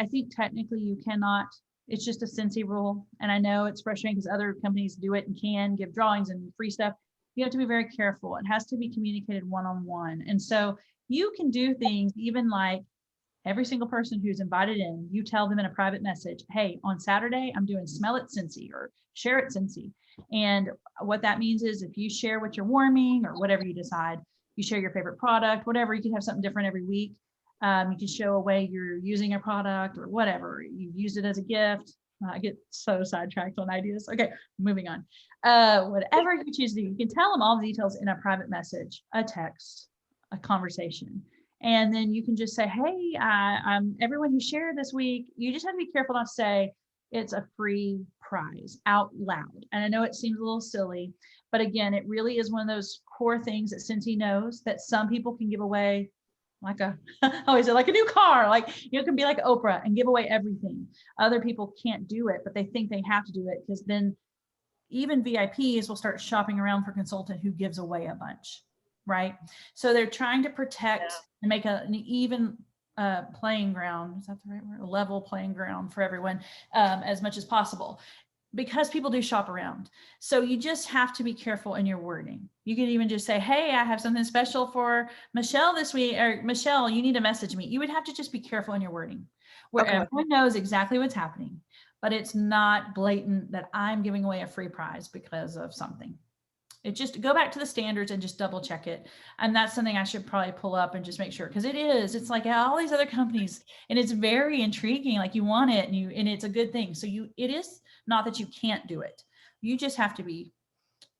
think technically you cannot, it's just a Scentsy rule. And I know it's frustrating because other companies do it and can give drawings and free stuff. You have to be very careful. It has to be communicated one-on-one. And so you can do things even like every single person who's invited in, you tell them in a private message, hey, on Saturday, I'm doing smell it Cincy or share it Cincy. And what that means is if you share what you're warming or whatever you decide, you share your favorite product, whatever, you can have something different every week. You can show a way you're using a product or whatever. You've used it as a gift. I get so sidetracked on ideas. Okay, moving on. Whatever you choose to do, you can tell them all the details in a private message, a text, a conversation. And then you can just say, hey, everyone who shared this week, you just have to be careful not to say it's a free prize out loud. And I know it seems a little silly, but again, it really is one of those core things that Cincy knows that some people can give away like I always say, like a new car, like you can be like Oprah and give away everything. Other people can't do it, but they think they have to do it because then even VIPs will start shopping around for a consultant who gives away a bunch, right? So they're trying to protect and make an even playing ground. Is that the right word? A level playing ground for everyone as much as possible. Because people do shop around. So you just have to be careful in your wording. You can even just say, hey, I have something special for Michelle this week, or Michelle, you need to message me. You would have to just be careful in your wording where everyone knows exactly what's happening, but it's not blatant that I'm giving away a free prize because of something. It just go back to the standards and just double check it. And that's something I should probably pull up and just make sure, because it's like all these other companies and it's very intriguing. Like you want it and it's a good thing. So it is not that you can't do it. You just have to be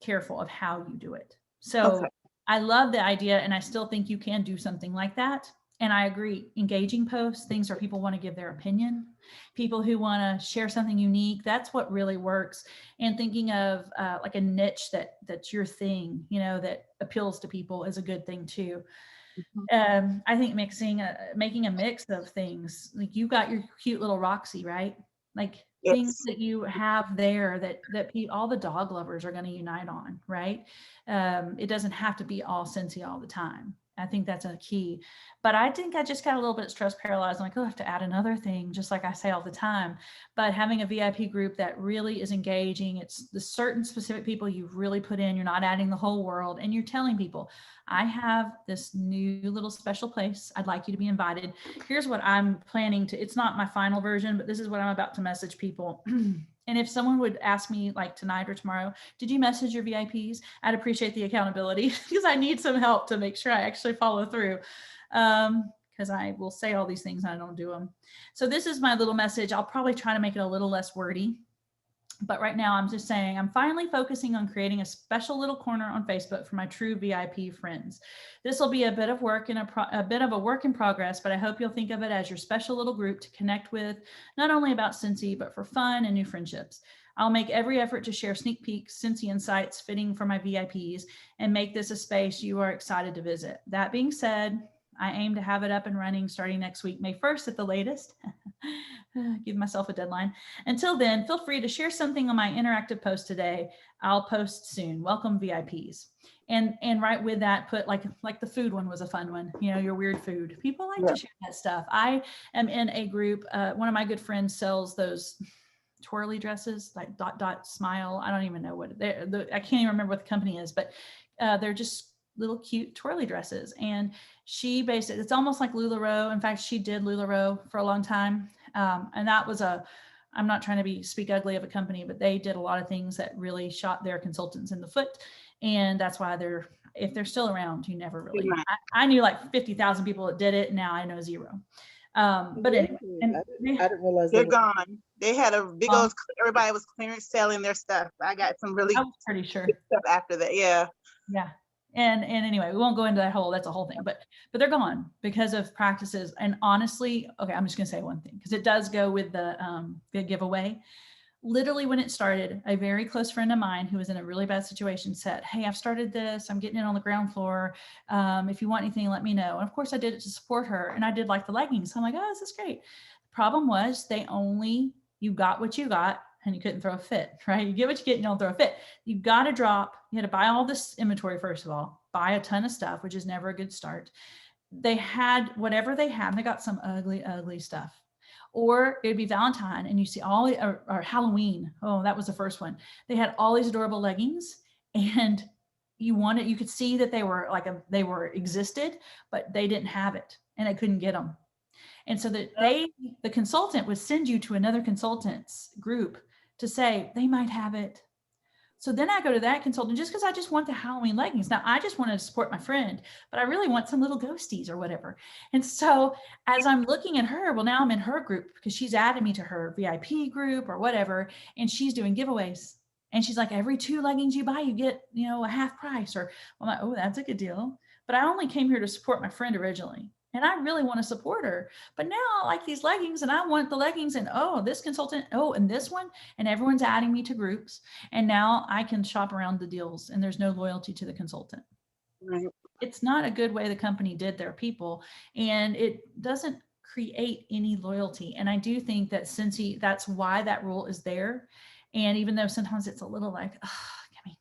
careful of how you do it. So I love the idea and I still think you can do something like that. And I agree, engaging posts, things where people want to give their opinion, people who want to share something unique, that's what really works. And thinking of like a niche that's your thing, that appeals to people is a good thing too. I think making a mix of things, like you got your cute little Roxy, right? Like things that you have there that all the dog lovers are going to unite on, right? It doesn't have to be all Scentsy all the time. I think that's a key. But I think I just got a little bit stress paralyzed. I'm like, I have to add another thing, just like I say all the time. But having a VIP group that really is engaging, it's the certain specific people you've really put in, you're not adding the whole world, and you're telling people, I have this new little special place. I'd like you to be invited. Here's what I'm planning to, it's not my final version, but this is what I'm about to message people. And if someone would ask me like tonight or tomorrow, did you message your VIPs? I'd appreciate the accountability because I need some help to make sure I actually follow through. Because I will say all these things and I don't do them. So this is my little message. I'll probably try to make it a little less wordy. But right now I'm just saying I'm finally focusing on creating a special little corner on Facebook for my true VIP friends. This will be a bit of work and a bit of a work in progress, but I hope you'll think of it as your special little group to connect with, not only about Scentsy, but for fun and new friendships. I'll make every effort to share sneak peeks, Scentsy insights fitting for my VIPs, and make this a space you are excited to visit. That being said, I aim to have it up and running starting next week, May 1st at the latest. Give myself a deadline. Until then, feel free to share something on my interactive post today. I'll post soon. Welcome VIPs. And right with that, put like the food one was a fun one, your weird food. People like to share that stuff. I am in a group. One of my good friends sells those twirly dresses, like ... smile. I don't even know what I can't even remember what the company is, but they're just little cute twirly dresses. And she basically, it's almost like LuLaRoe. In fact, she did LuLaRoe for a long time. And that was a I'm not trying to speak ugly of a company, but they did a lot of things that really shot their consultants in the foot. And that's why if they're still around, you never really, I knew like 50,000 people that did it. Now I know 0. But anyway, and I didn't realize they're gone. They had a big old, everybody was clearance selling their stuff. I got some really I was pretty sure stuff after that. Yeah. Yeah. And anyway, we won't go into that's a whole thing, but they're gone because of practices. And honestly, okay, I'm just going to say one thing, because it does go with the giveaway. Literally when it started, a very close friend of mine who was in a really bad situation said, hey, I've started this, I'm getting it on the ground floor. If you want anything, let me know. And of course I did it to support her, and I did like the leggings. So I'm like, oh, this is great. The problem was you got what you got, and you couldn't throw a fit, right? You get what you get, and you don't throw a fit. You got to drop, you had to buy all this inventory, first of all, buy a ton of stuff, which is never a good start. They had whatever they had, and they got some ugly, ugly stuff. Or it'd be Valentine and you see or Halloween. Oh, that was the first one. They had all these adorable leggings, and you could see that they were they existed, but they didn't have it and I couldn't get them. And so that the consultant would send you to another consultant's group to say they might have it. So then I go to that consultant just because I just want the Halloween leggings. Now I just wanted to support my friend, but I really want some little ghosties or whatever. And so as I'm looking at her, well, now I'm in her group because she's added me to her VIP group or whatever. And she's doing giveaways. And she's like, every 2 leggings you buy, you get, a half price. Or I'm like, oh, that's a good deal. But I only came here to support my friend originally. And I really want to support her. But now I like these leggings and I want the leggings, and this consultant, and this one, and everyone's adding me to groups. And now I can shop around the deals and there's no loyalty to the consultant. Right. It's not a good way the company did their people, and it doesn't create any loyalty. And I do think that Cincy, that's why that rule is there. And even though sometimes it's a little like,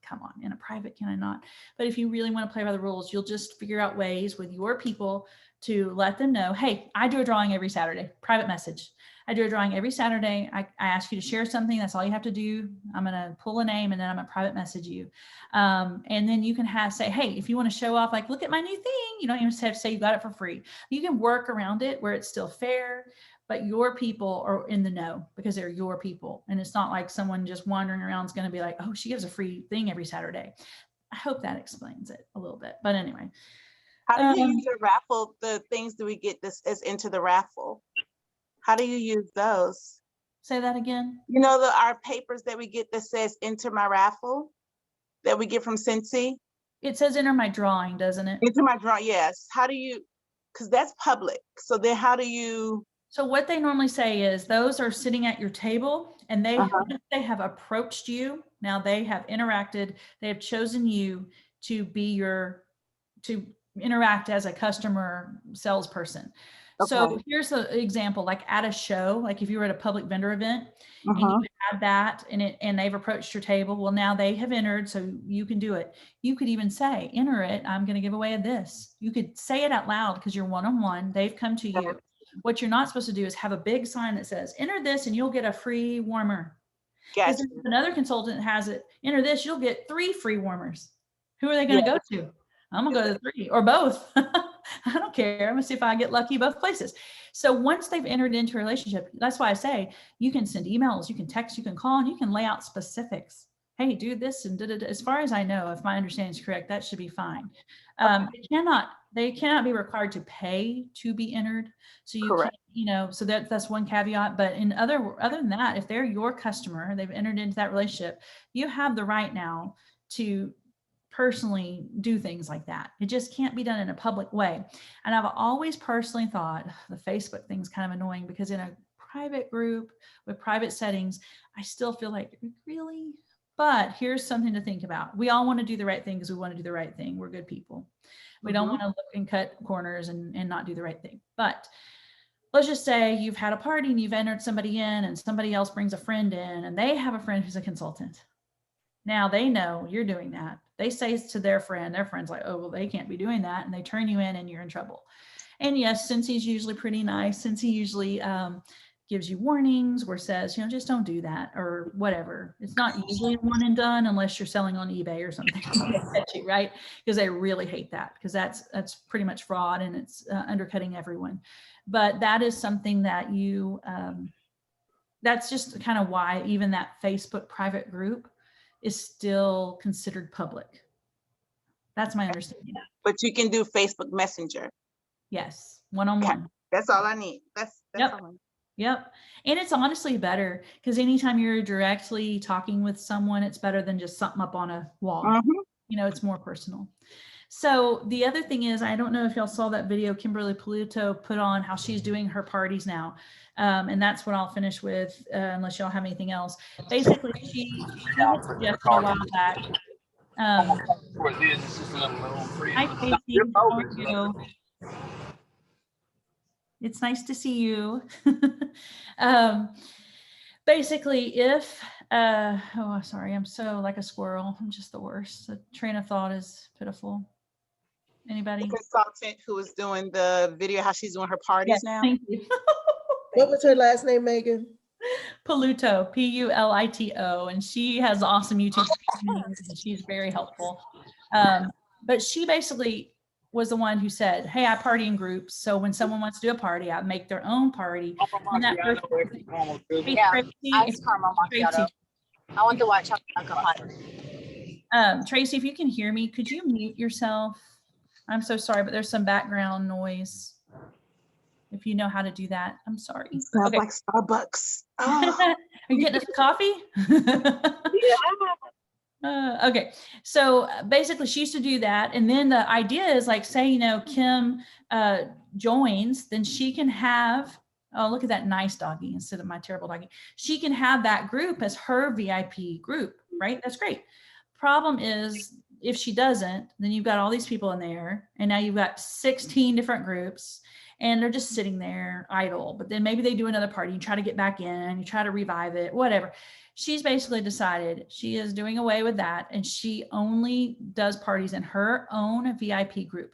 come on, in a private, can I not? But if you really want to play by the rules, you'll just figure out ways with your people to let them know, hey, I do a drawing every Saturday, private message. I do a drawing every Saturday. I ask you to share something. That's all you have to do. I'm going to pull a name and then I'm going to private message you. And then you can say, hey, if you want to show off, like, look at my new thing, you don't even have to say you got it for free. You can work around it where it's still fair, but your people are in the know because they're your people. And it's not like someone just wandering around is going to be like, oh, she gives a free thing every Saturday. I hope that explains it a little bit. But anyway. How do you use the raffle, the things that we get this is into the raffle? How do you use those? Say that again. Our papers that we get that says enter my raffle that we get from Scentsy? It says enter my drawing, doesn't it? Enter my drawing, yes. How do you, because that's public. So then how do you? So what they normally say is those are sitting at your table and they have approached you. Now they have interacted, they have chosen you to be to interact as a customer salesperson. Okay. So here's an example, like at a show, like if you were at a public vendor event and you had that and they've approached your table, well, now they have entered, so you can do it. You could even say, enter it, I'm going to give away this. You could say it out loud because you're one-on-one, they've come to you. What you're not supposed to do is have a big sign that says, enter this and you'll get a free warmer. Because if another consultant has it, enter this, you'll get 3 free warmers. Who are they going to go to? I'm gonna go to the 3 or both. I don't care. I'm gonna see if I get lucky both places. So once they've entered into a relationship, that's why I say you can send emails, you can text, you can call, and you can lay out specifics. Hey, do this and da-da-da. As far as I know, if my understanding is correct, that should be fine. They cannot be required to pay to be entered. So you can't, so that's one caveat. But other than that, if they're your customer, they've entered into that relationship, you have the right now to personally do things like that. It just can't be done in a public way. And I've always personally thought the Facebook thing's kind of annoying because in a private group with private settings, I still feel like, really? But here's something to think about. We all want to do the right thing because we want to do the right thing. We're good people. We don't want to look and cut corners and not do the right thing. But let's just say you've had a party and you've entered somebody in and somebody else brings a friend in and they have a friend who's a consultant. Now they know you're doing that. They say to their friend's like, oh, well, they can't be doing that. And they turn you in and you're in trouble. And yes, Cincy's usually pretty nice. Cincy usually gives you warnings or says, just don't do that or whatever. It's not usually one and done unless you're selling on eBay or something, right? Because they really hate that because that's pretty much fraud and it's undercutting everyone. But that is something that you that's just kind of why even that Facebook private group is still considered public. That's my understanding. But you can do Facebook Messenger. Yes, one-on-one. Okay. That's all I need. That's Yep. all I need. Yep. And it's honestly better because anytime you're directly talking with someone, it's better than just something up on a wall. You know, it's more personal. So the other thing is, I don't know if y'all saw that video Kimberly Paluto put on how she's doing her parties now. And that's what I'll finish with, unless y'all have anything else. Basically, she had suggested a while back. Hi, Casey. How are you? It's nice to see you. Basically, if, oh, sorry, I'm so like a squirrel. I'm just the worst. The train of thought is pitiful. Anybody? The consultant who is doing the video, how she's doing her parties now. Thank you. What was her last name, Megan? Paluto, P-U-L-I-T-O, and she has awesome YouTube channels, and she's very helpful. But she basically was the one who said, hey, I party in groups. So when someone wants to do a party, I make their own party. And that person, hey, Tracy, I want to watch alcohol. Tracy, if you can hear me, could you mute yourself? I'm so sorry, but there's some background noise. If you know how to do that, I'm sorry. It sounds like Starbucks. Oh. Are you getting us coffee? Yeah. Okay, so basically she used to do that. And then the idea is like, say, you know, Kim joins, then she can have, oh, look at that nice doggy instead of my terrible doggy. She can have that group as her VIP group, right? That's great. Problem is, if she doesn't, then you've got all these people in there, and now you've got 16 different groups, and they're just sitting there idle. But then maybe they do another party, you try to get back in, you try to revive it, whatever. She's basically decided she is doing away with that, and she only does parties in her own VIP group.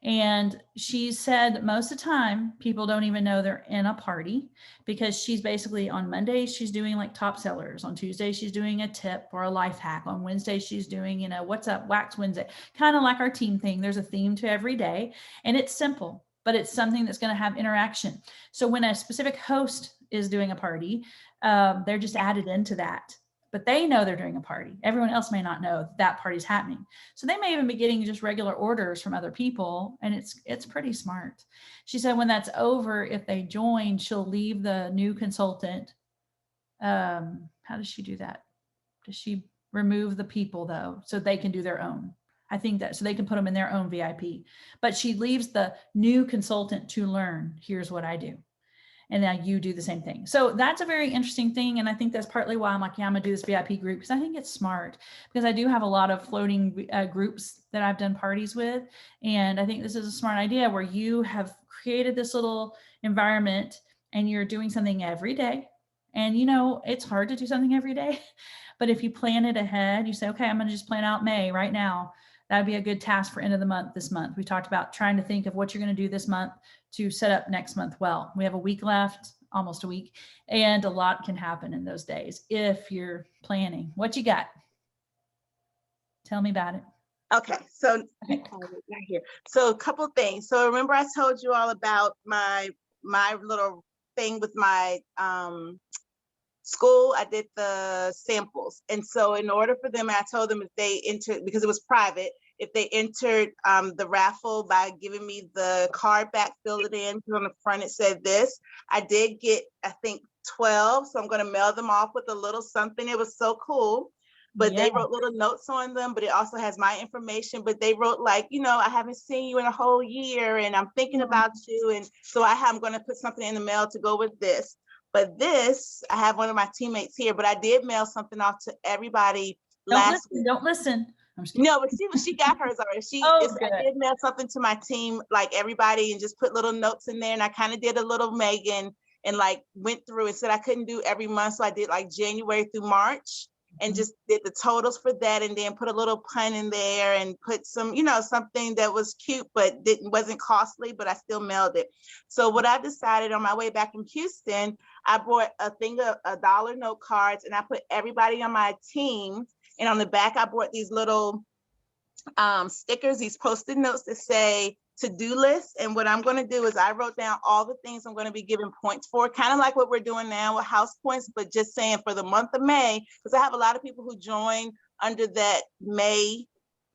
And she said that most of the time people don't even know they're in a party, because she's basically on Mondays, she's doing like top sellers. On Tuesday, she's doing a tip or a life hack. On Wednesday, she's doing, you know, what's up, Wax Wednesday, kind of like our team thing. There's a theme to every day, and it's simple, but it's something that's going to have interaction. So when a specific host is doing a party, they're just added into that. But they know they're doing a party. Everyone else may not know that party's happening. So they may even be getting just regular orders from other people, and it's pretty smart. She said when that's over, if they join, she'll leave the new consultant. How does she do that? Does she remove the people though, so they can do their own? I think that, so they can put them in their own VIP. But she leaves the new consultant to learn, here's what I do. And now you do the same thing. So that's a very interesting thing. And I think that's partly why I'm like, yeah, I'm gonna do this VIP group, because I think it's smart, because I do have a lot of floating groups that I've done parties with. And I think this is a smart idea where you have created this little environment and you're doing something every day. And you know, it's hard to do something every day, but if you plan it ahead, you say, okay, I'm gonna just plan out May right now. That'd be a good task for end of the month this month. We talked about trying to think of what you're going to do this month to set up next month well. We have a week left, almost a week, and a lot can happen in those days if you're planning. What you got? Tell me about it. Okay, so right here. So a couple things. So remember I told you all about my little thing with my school. I did the samples, and so in order for them, I told them if they entered, because it was private, if they entered the raffle by giving me the card back, filled it in, on the front it said this. I did get, I think, 12, so I'm going to mail them off with a little something. It was so cool. But they wrote little notes on them, but it also has my information. But they wrote like, you know, I haven't seen you in a whole year, and I'm thinking about you, and so I'm going to put something in the mail to go with this. But this, I have one of my teammates here, but I did mail something off to everybody last week. Don't listen. No, but she got hers already. I did mail something to my team, like everybody, and just put little notes in there. And I kind of did a little Megan, and like went through and said I couldn't do every month. So I did like January through March, and just did the totals for that, and then put a little pun in there and put some, you know, something that was cute, but wasn't costly, but I still mailed it. So what I decided on my way back from Houston, I bought a thing of $1 note cards, and I put everybody on my team. And on the back, I bought these little stickers, these Post-it notes that say to-do list. And what I'm going to do is I wrote down all the things I'm going to be giving points for, kind of like what we're doing now with house points, but just saying for the month of May, because I have a lot of people who join under that May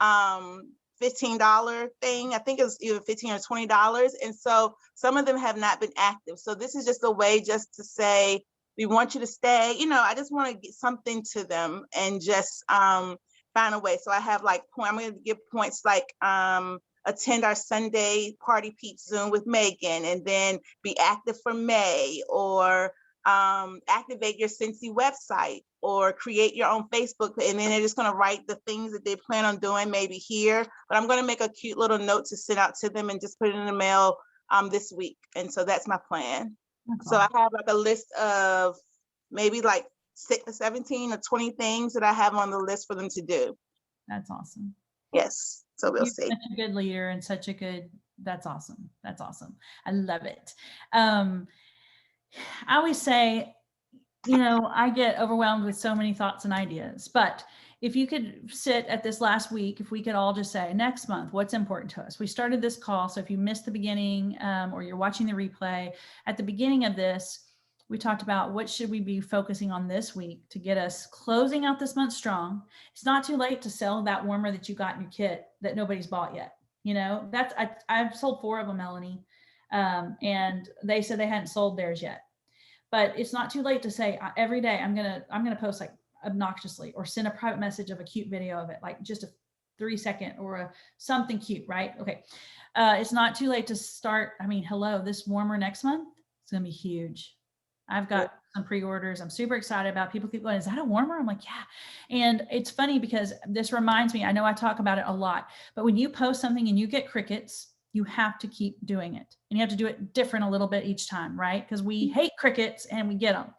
$15 thing. I think it was either $15 or $20. And so some of them have not been active. So this is just a way just to say, we want you to stay. You know, I just want to get something to them and just find a way. So I have like, I'm going to give points like attend our Sunday party Peeps Zoom with Megan, and then be active for May, or activate your Cincy website, or create your own Facebook, and then they're just going to write the things that they plan on doing maybe here. But I'm going to make a cute little note to send out to them and just put it in the mail this week. And so that's my plan. So I have like a list of maybe like 17 or 20 things that I have on the list for them to do. That's awesome. Yes. So we'll see. Such a good leader and such a good, that's awesome. That's awesome. I love it. I always say, you know, I get overwhelmed with so many thoughts and ideas, but if you could sit at this last week, if we could all just say next month, what's important to us? We started this call. So if you missed the beginning or you're watching the replay, at the beginning of this, we talked about what should we be focusing on this week to get us closing out this month strong. It's not too late to sell that warmer that you got in your kit that nobody's bought yet. You know, that's, I've sold 4 of them, Melanie. And they said they hadn't sold theirs yet, but it's not too late to say every day I'm going to post like obnoxiously, or send a private message of a cute video of it, like just a 3-second or something cute, right? Okay. It's not too late to start. I mean, hello, this warmer next month, it's going to be huge. I've got some pre-orders. I'm super excited about. People keep going, is that a warmer? I'm like, yeah. And it's funny because this reminds me, I know I talk about it a lot, but when you post something and you get crickets, you have to keep doing it, and you have to do it different a little bit each time, right? Because we hate crickets and we get them.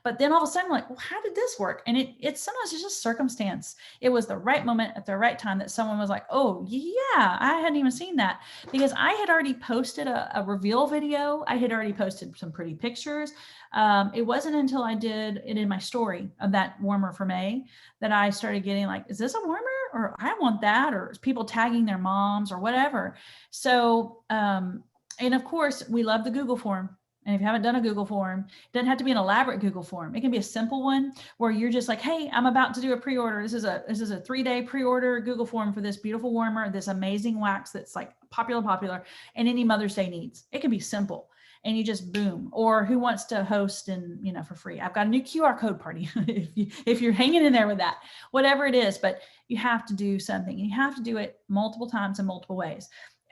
But then all of a sudden, like, well, how did this work? And it's sometimes it's just circumstance. It was the right moment at the right time that someone was like, oh yeah, I hadn't even seen that, because I had already posted a reveal video. I had already posted some pretty pictures. It wasn't until I did it in my story of that warmer for May that I started getting like, is this a warmer? Or I want that, or people tagging their moms or whatever. So, and of course we love the Google form. And if you haven't done a Google form, it doesn't have to be an elaborate Google form. It can be a simple one where you're just like, hey, I'm about to do a pre-order. This is a 3-day pre-order Google form for this beautiful warmer, this amazing wax that's like popular, and any Mother's Day needs. It can be simple. And you just boom. Or who wants to host and, you know, for free. I've got a new QR code party if you're hanging in there with that, whatever it is, but you have to do something. You have to do it multiple times in multiple ways.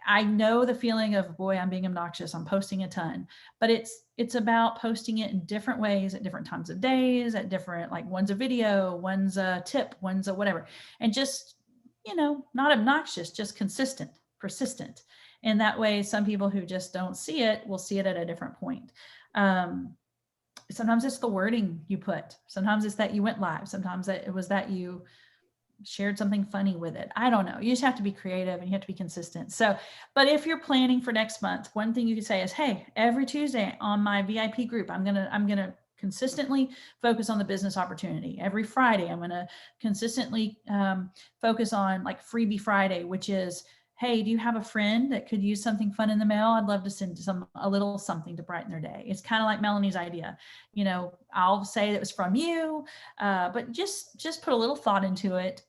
I know the feeling of, boy, I'm being obnoxious. I'm posting a ton, but it's about posting it in different ways at different times of days, at different, like one's a video, one's a tip, one's a whatever. And just, you know, not obnoxious, just consistent, persistent. And that way, some people who just don't see it will see it at a different point. Sometimes it's the wording you put. Sometimes it's that you went live. Sometimes it was that you shared something funny with it. I don't know. You just have to be creative and you have to be consistent. So, but if you're planning for next month, one thing you can say is, hey, every Tuesday on my VIP group, I'm going to consistently focus on the business opportunity. Every Friday, I'm going to consistently focus on like Freebie Friday, which is, hey, do you have a friend that could use something fun in the mail? I'd love to send a little something to brighten their day. It's kind of like Melanie's idea. You know, I'll say it was from you, but just put a little thought into it.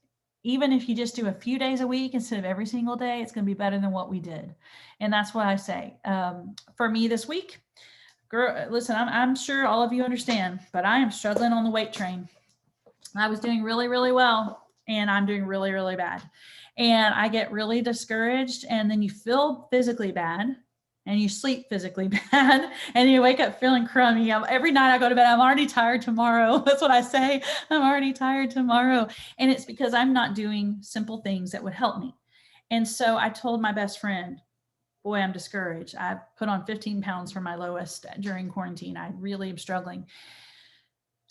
Even if you just do a few days a week instead of every single day, it's going to be better than what we did. And that's what I say. For me this week, girl, listen, I'm sure all of you understand, but I am struggling on the weight train. I was doing really, really well, and I'm doing really, really bad. And I get really discouraged, and then you feel physically bad and you sleep physically bad and you wake up feeling crummy. Every night I go to bed, I'm already tired tomorrow. That's what I say. I'm already tired tomorrow. And it's because I'm not doing simple things that would help me. And so I told my best friend, boy, I'm discouraged. I put on 15 pounds from my lowest during quarantine. I really am struggling.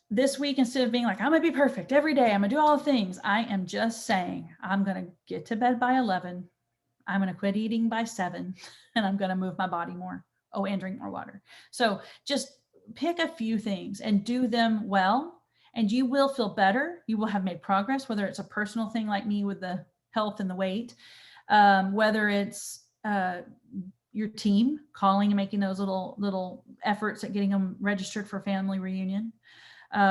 This week, instead of being like, I'm going to be perfect every day, I'm going to do all the things, I am just saying, I'm going to get to bed by 11. I'm going to quit eating by 7, and I'm going to move my body more. Oh, and drink more water. So just pick a few things and do them well, and you will feel better. You will have made progress, whether it's a personal thing like me with the health and the weight, whether it's your team calling and making those little efforts at getting them registered for family reunion,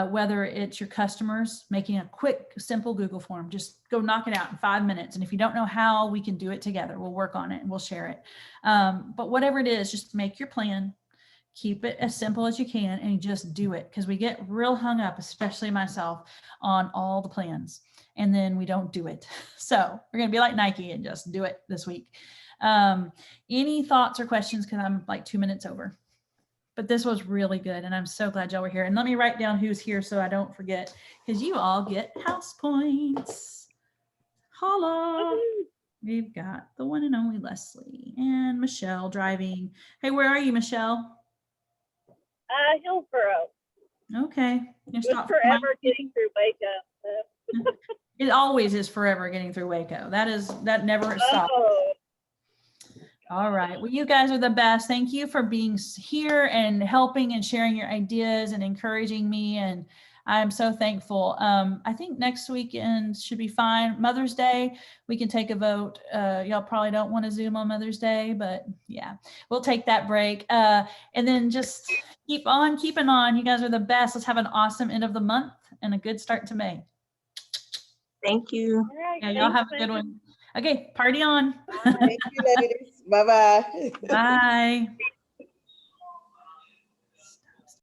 whether it's your customers making a quick, simple Google form. Just go knock it out in 5 minutes. And if you don't know how, we can do it together. We'll work on it and we'll share it. But whatever it is, just make your plan. Keep it as simple as you can and just do it, because we get real hung up, especially myself, on all the plans and then we don't do it. So we're going to be like Nike and just do it this week. Any thoughts or questions? Because I'm like 2 minutes over. But this was really good, and I'm so glad y'all were here. And let me write down who's here so I don't forget, because you all get house points. Holla. We've got the one and only Leslie and Michelle driving. Hey, where are you, Michelle? Hillsboro. Okay. It's forever getting through Waco. It always is forever getting through Waco. That never stops. Oh. All right. Well, you guys are the best. Thank you for being here and helping and sharing your ideas and encouraging me. And I'm so thankful. I think next weekend should be fine. Mother's Day, we can take a vote. Y'all probably don't want to Zoom on Mother's Day, but yeah, we'll take that break. And then just keep on keeping on. You guys are the best. Let's have an awesome end of the month and a good start to May. Thank you. All right, Yeah, y'all have a good one. Okay, party on. Thank you, ladies. Bye-bye. Bye.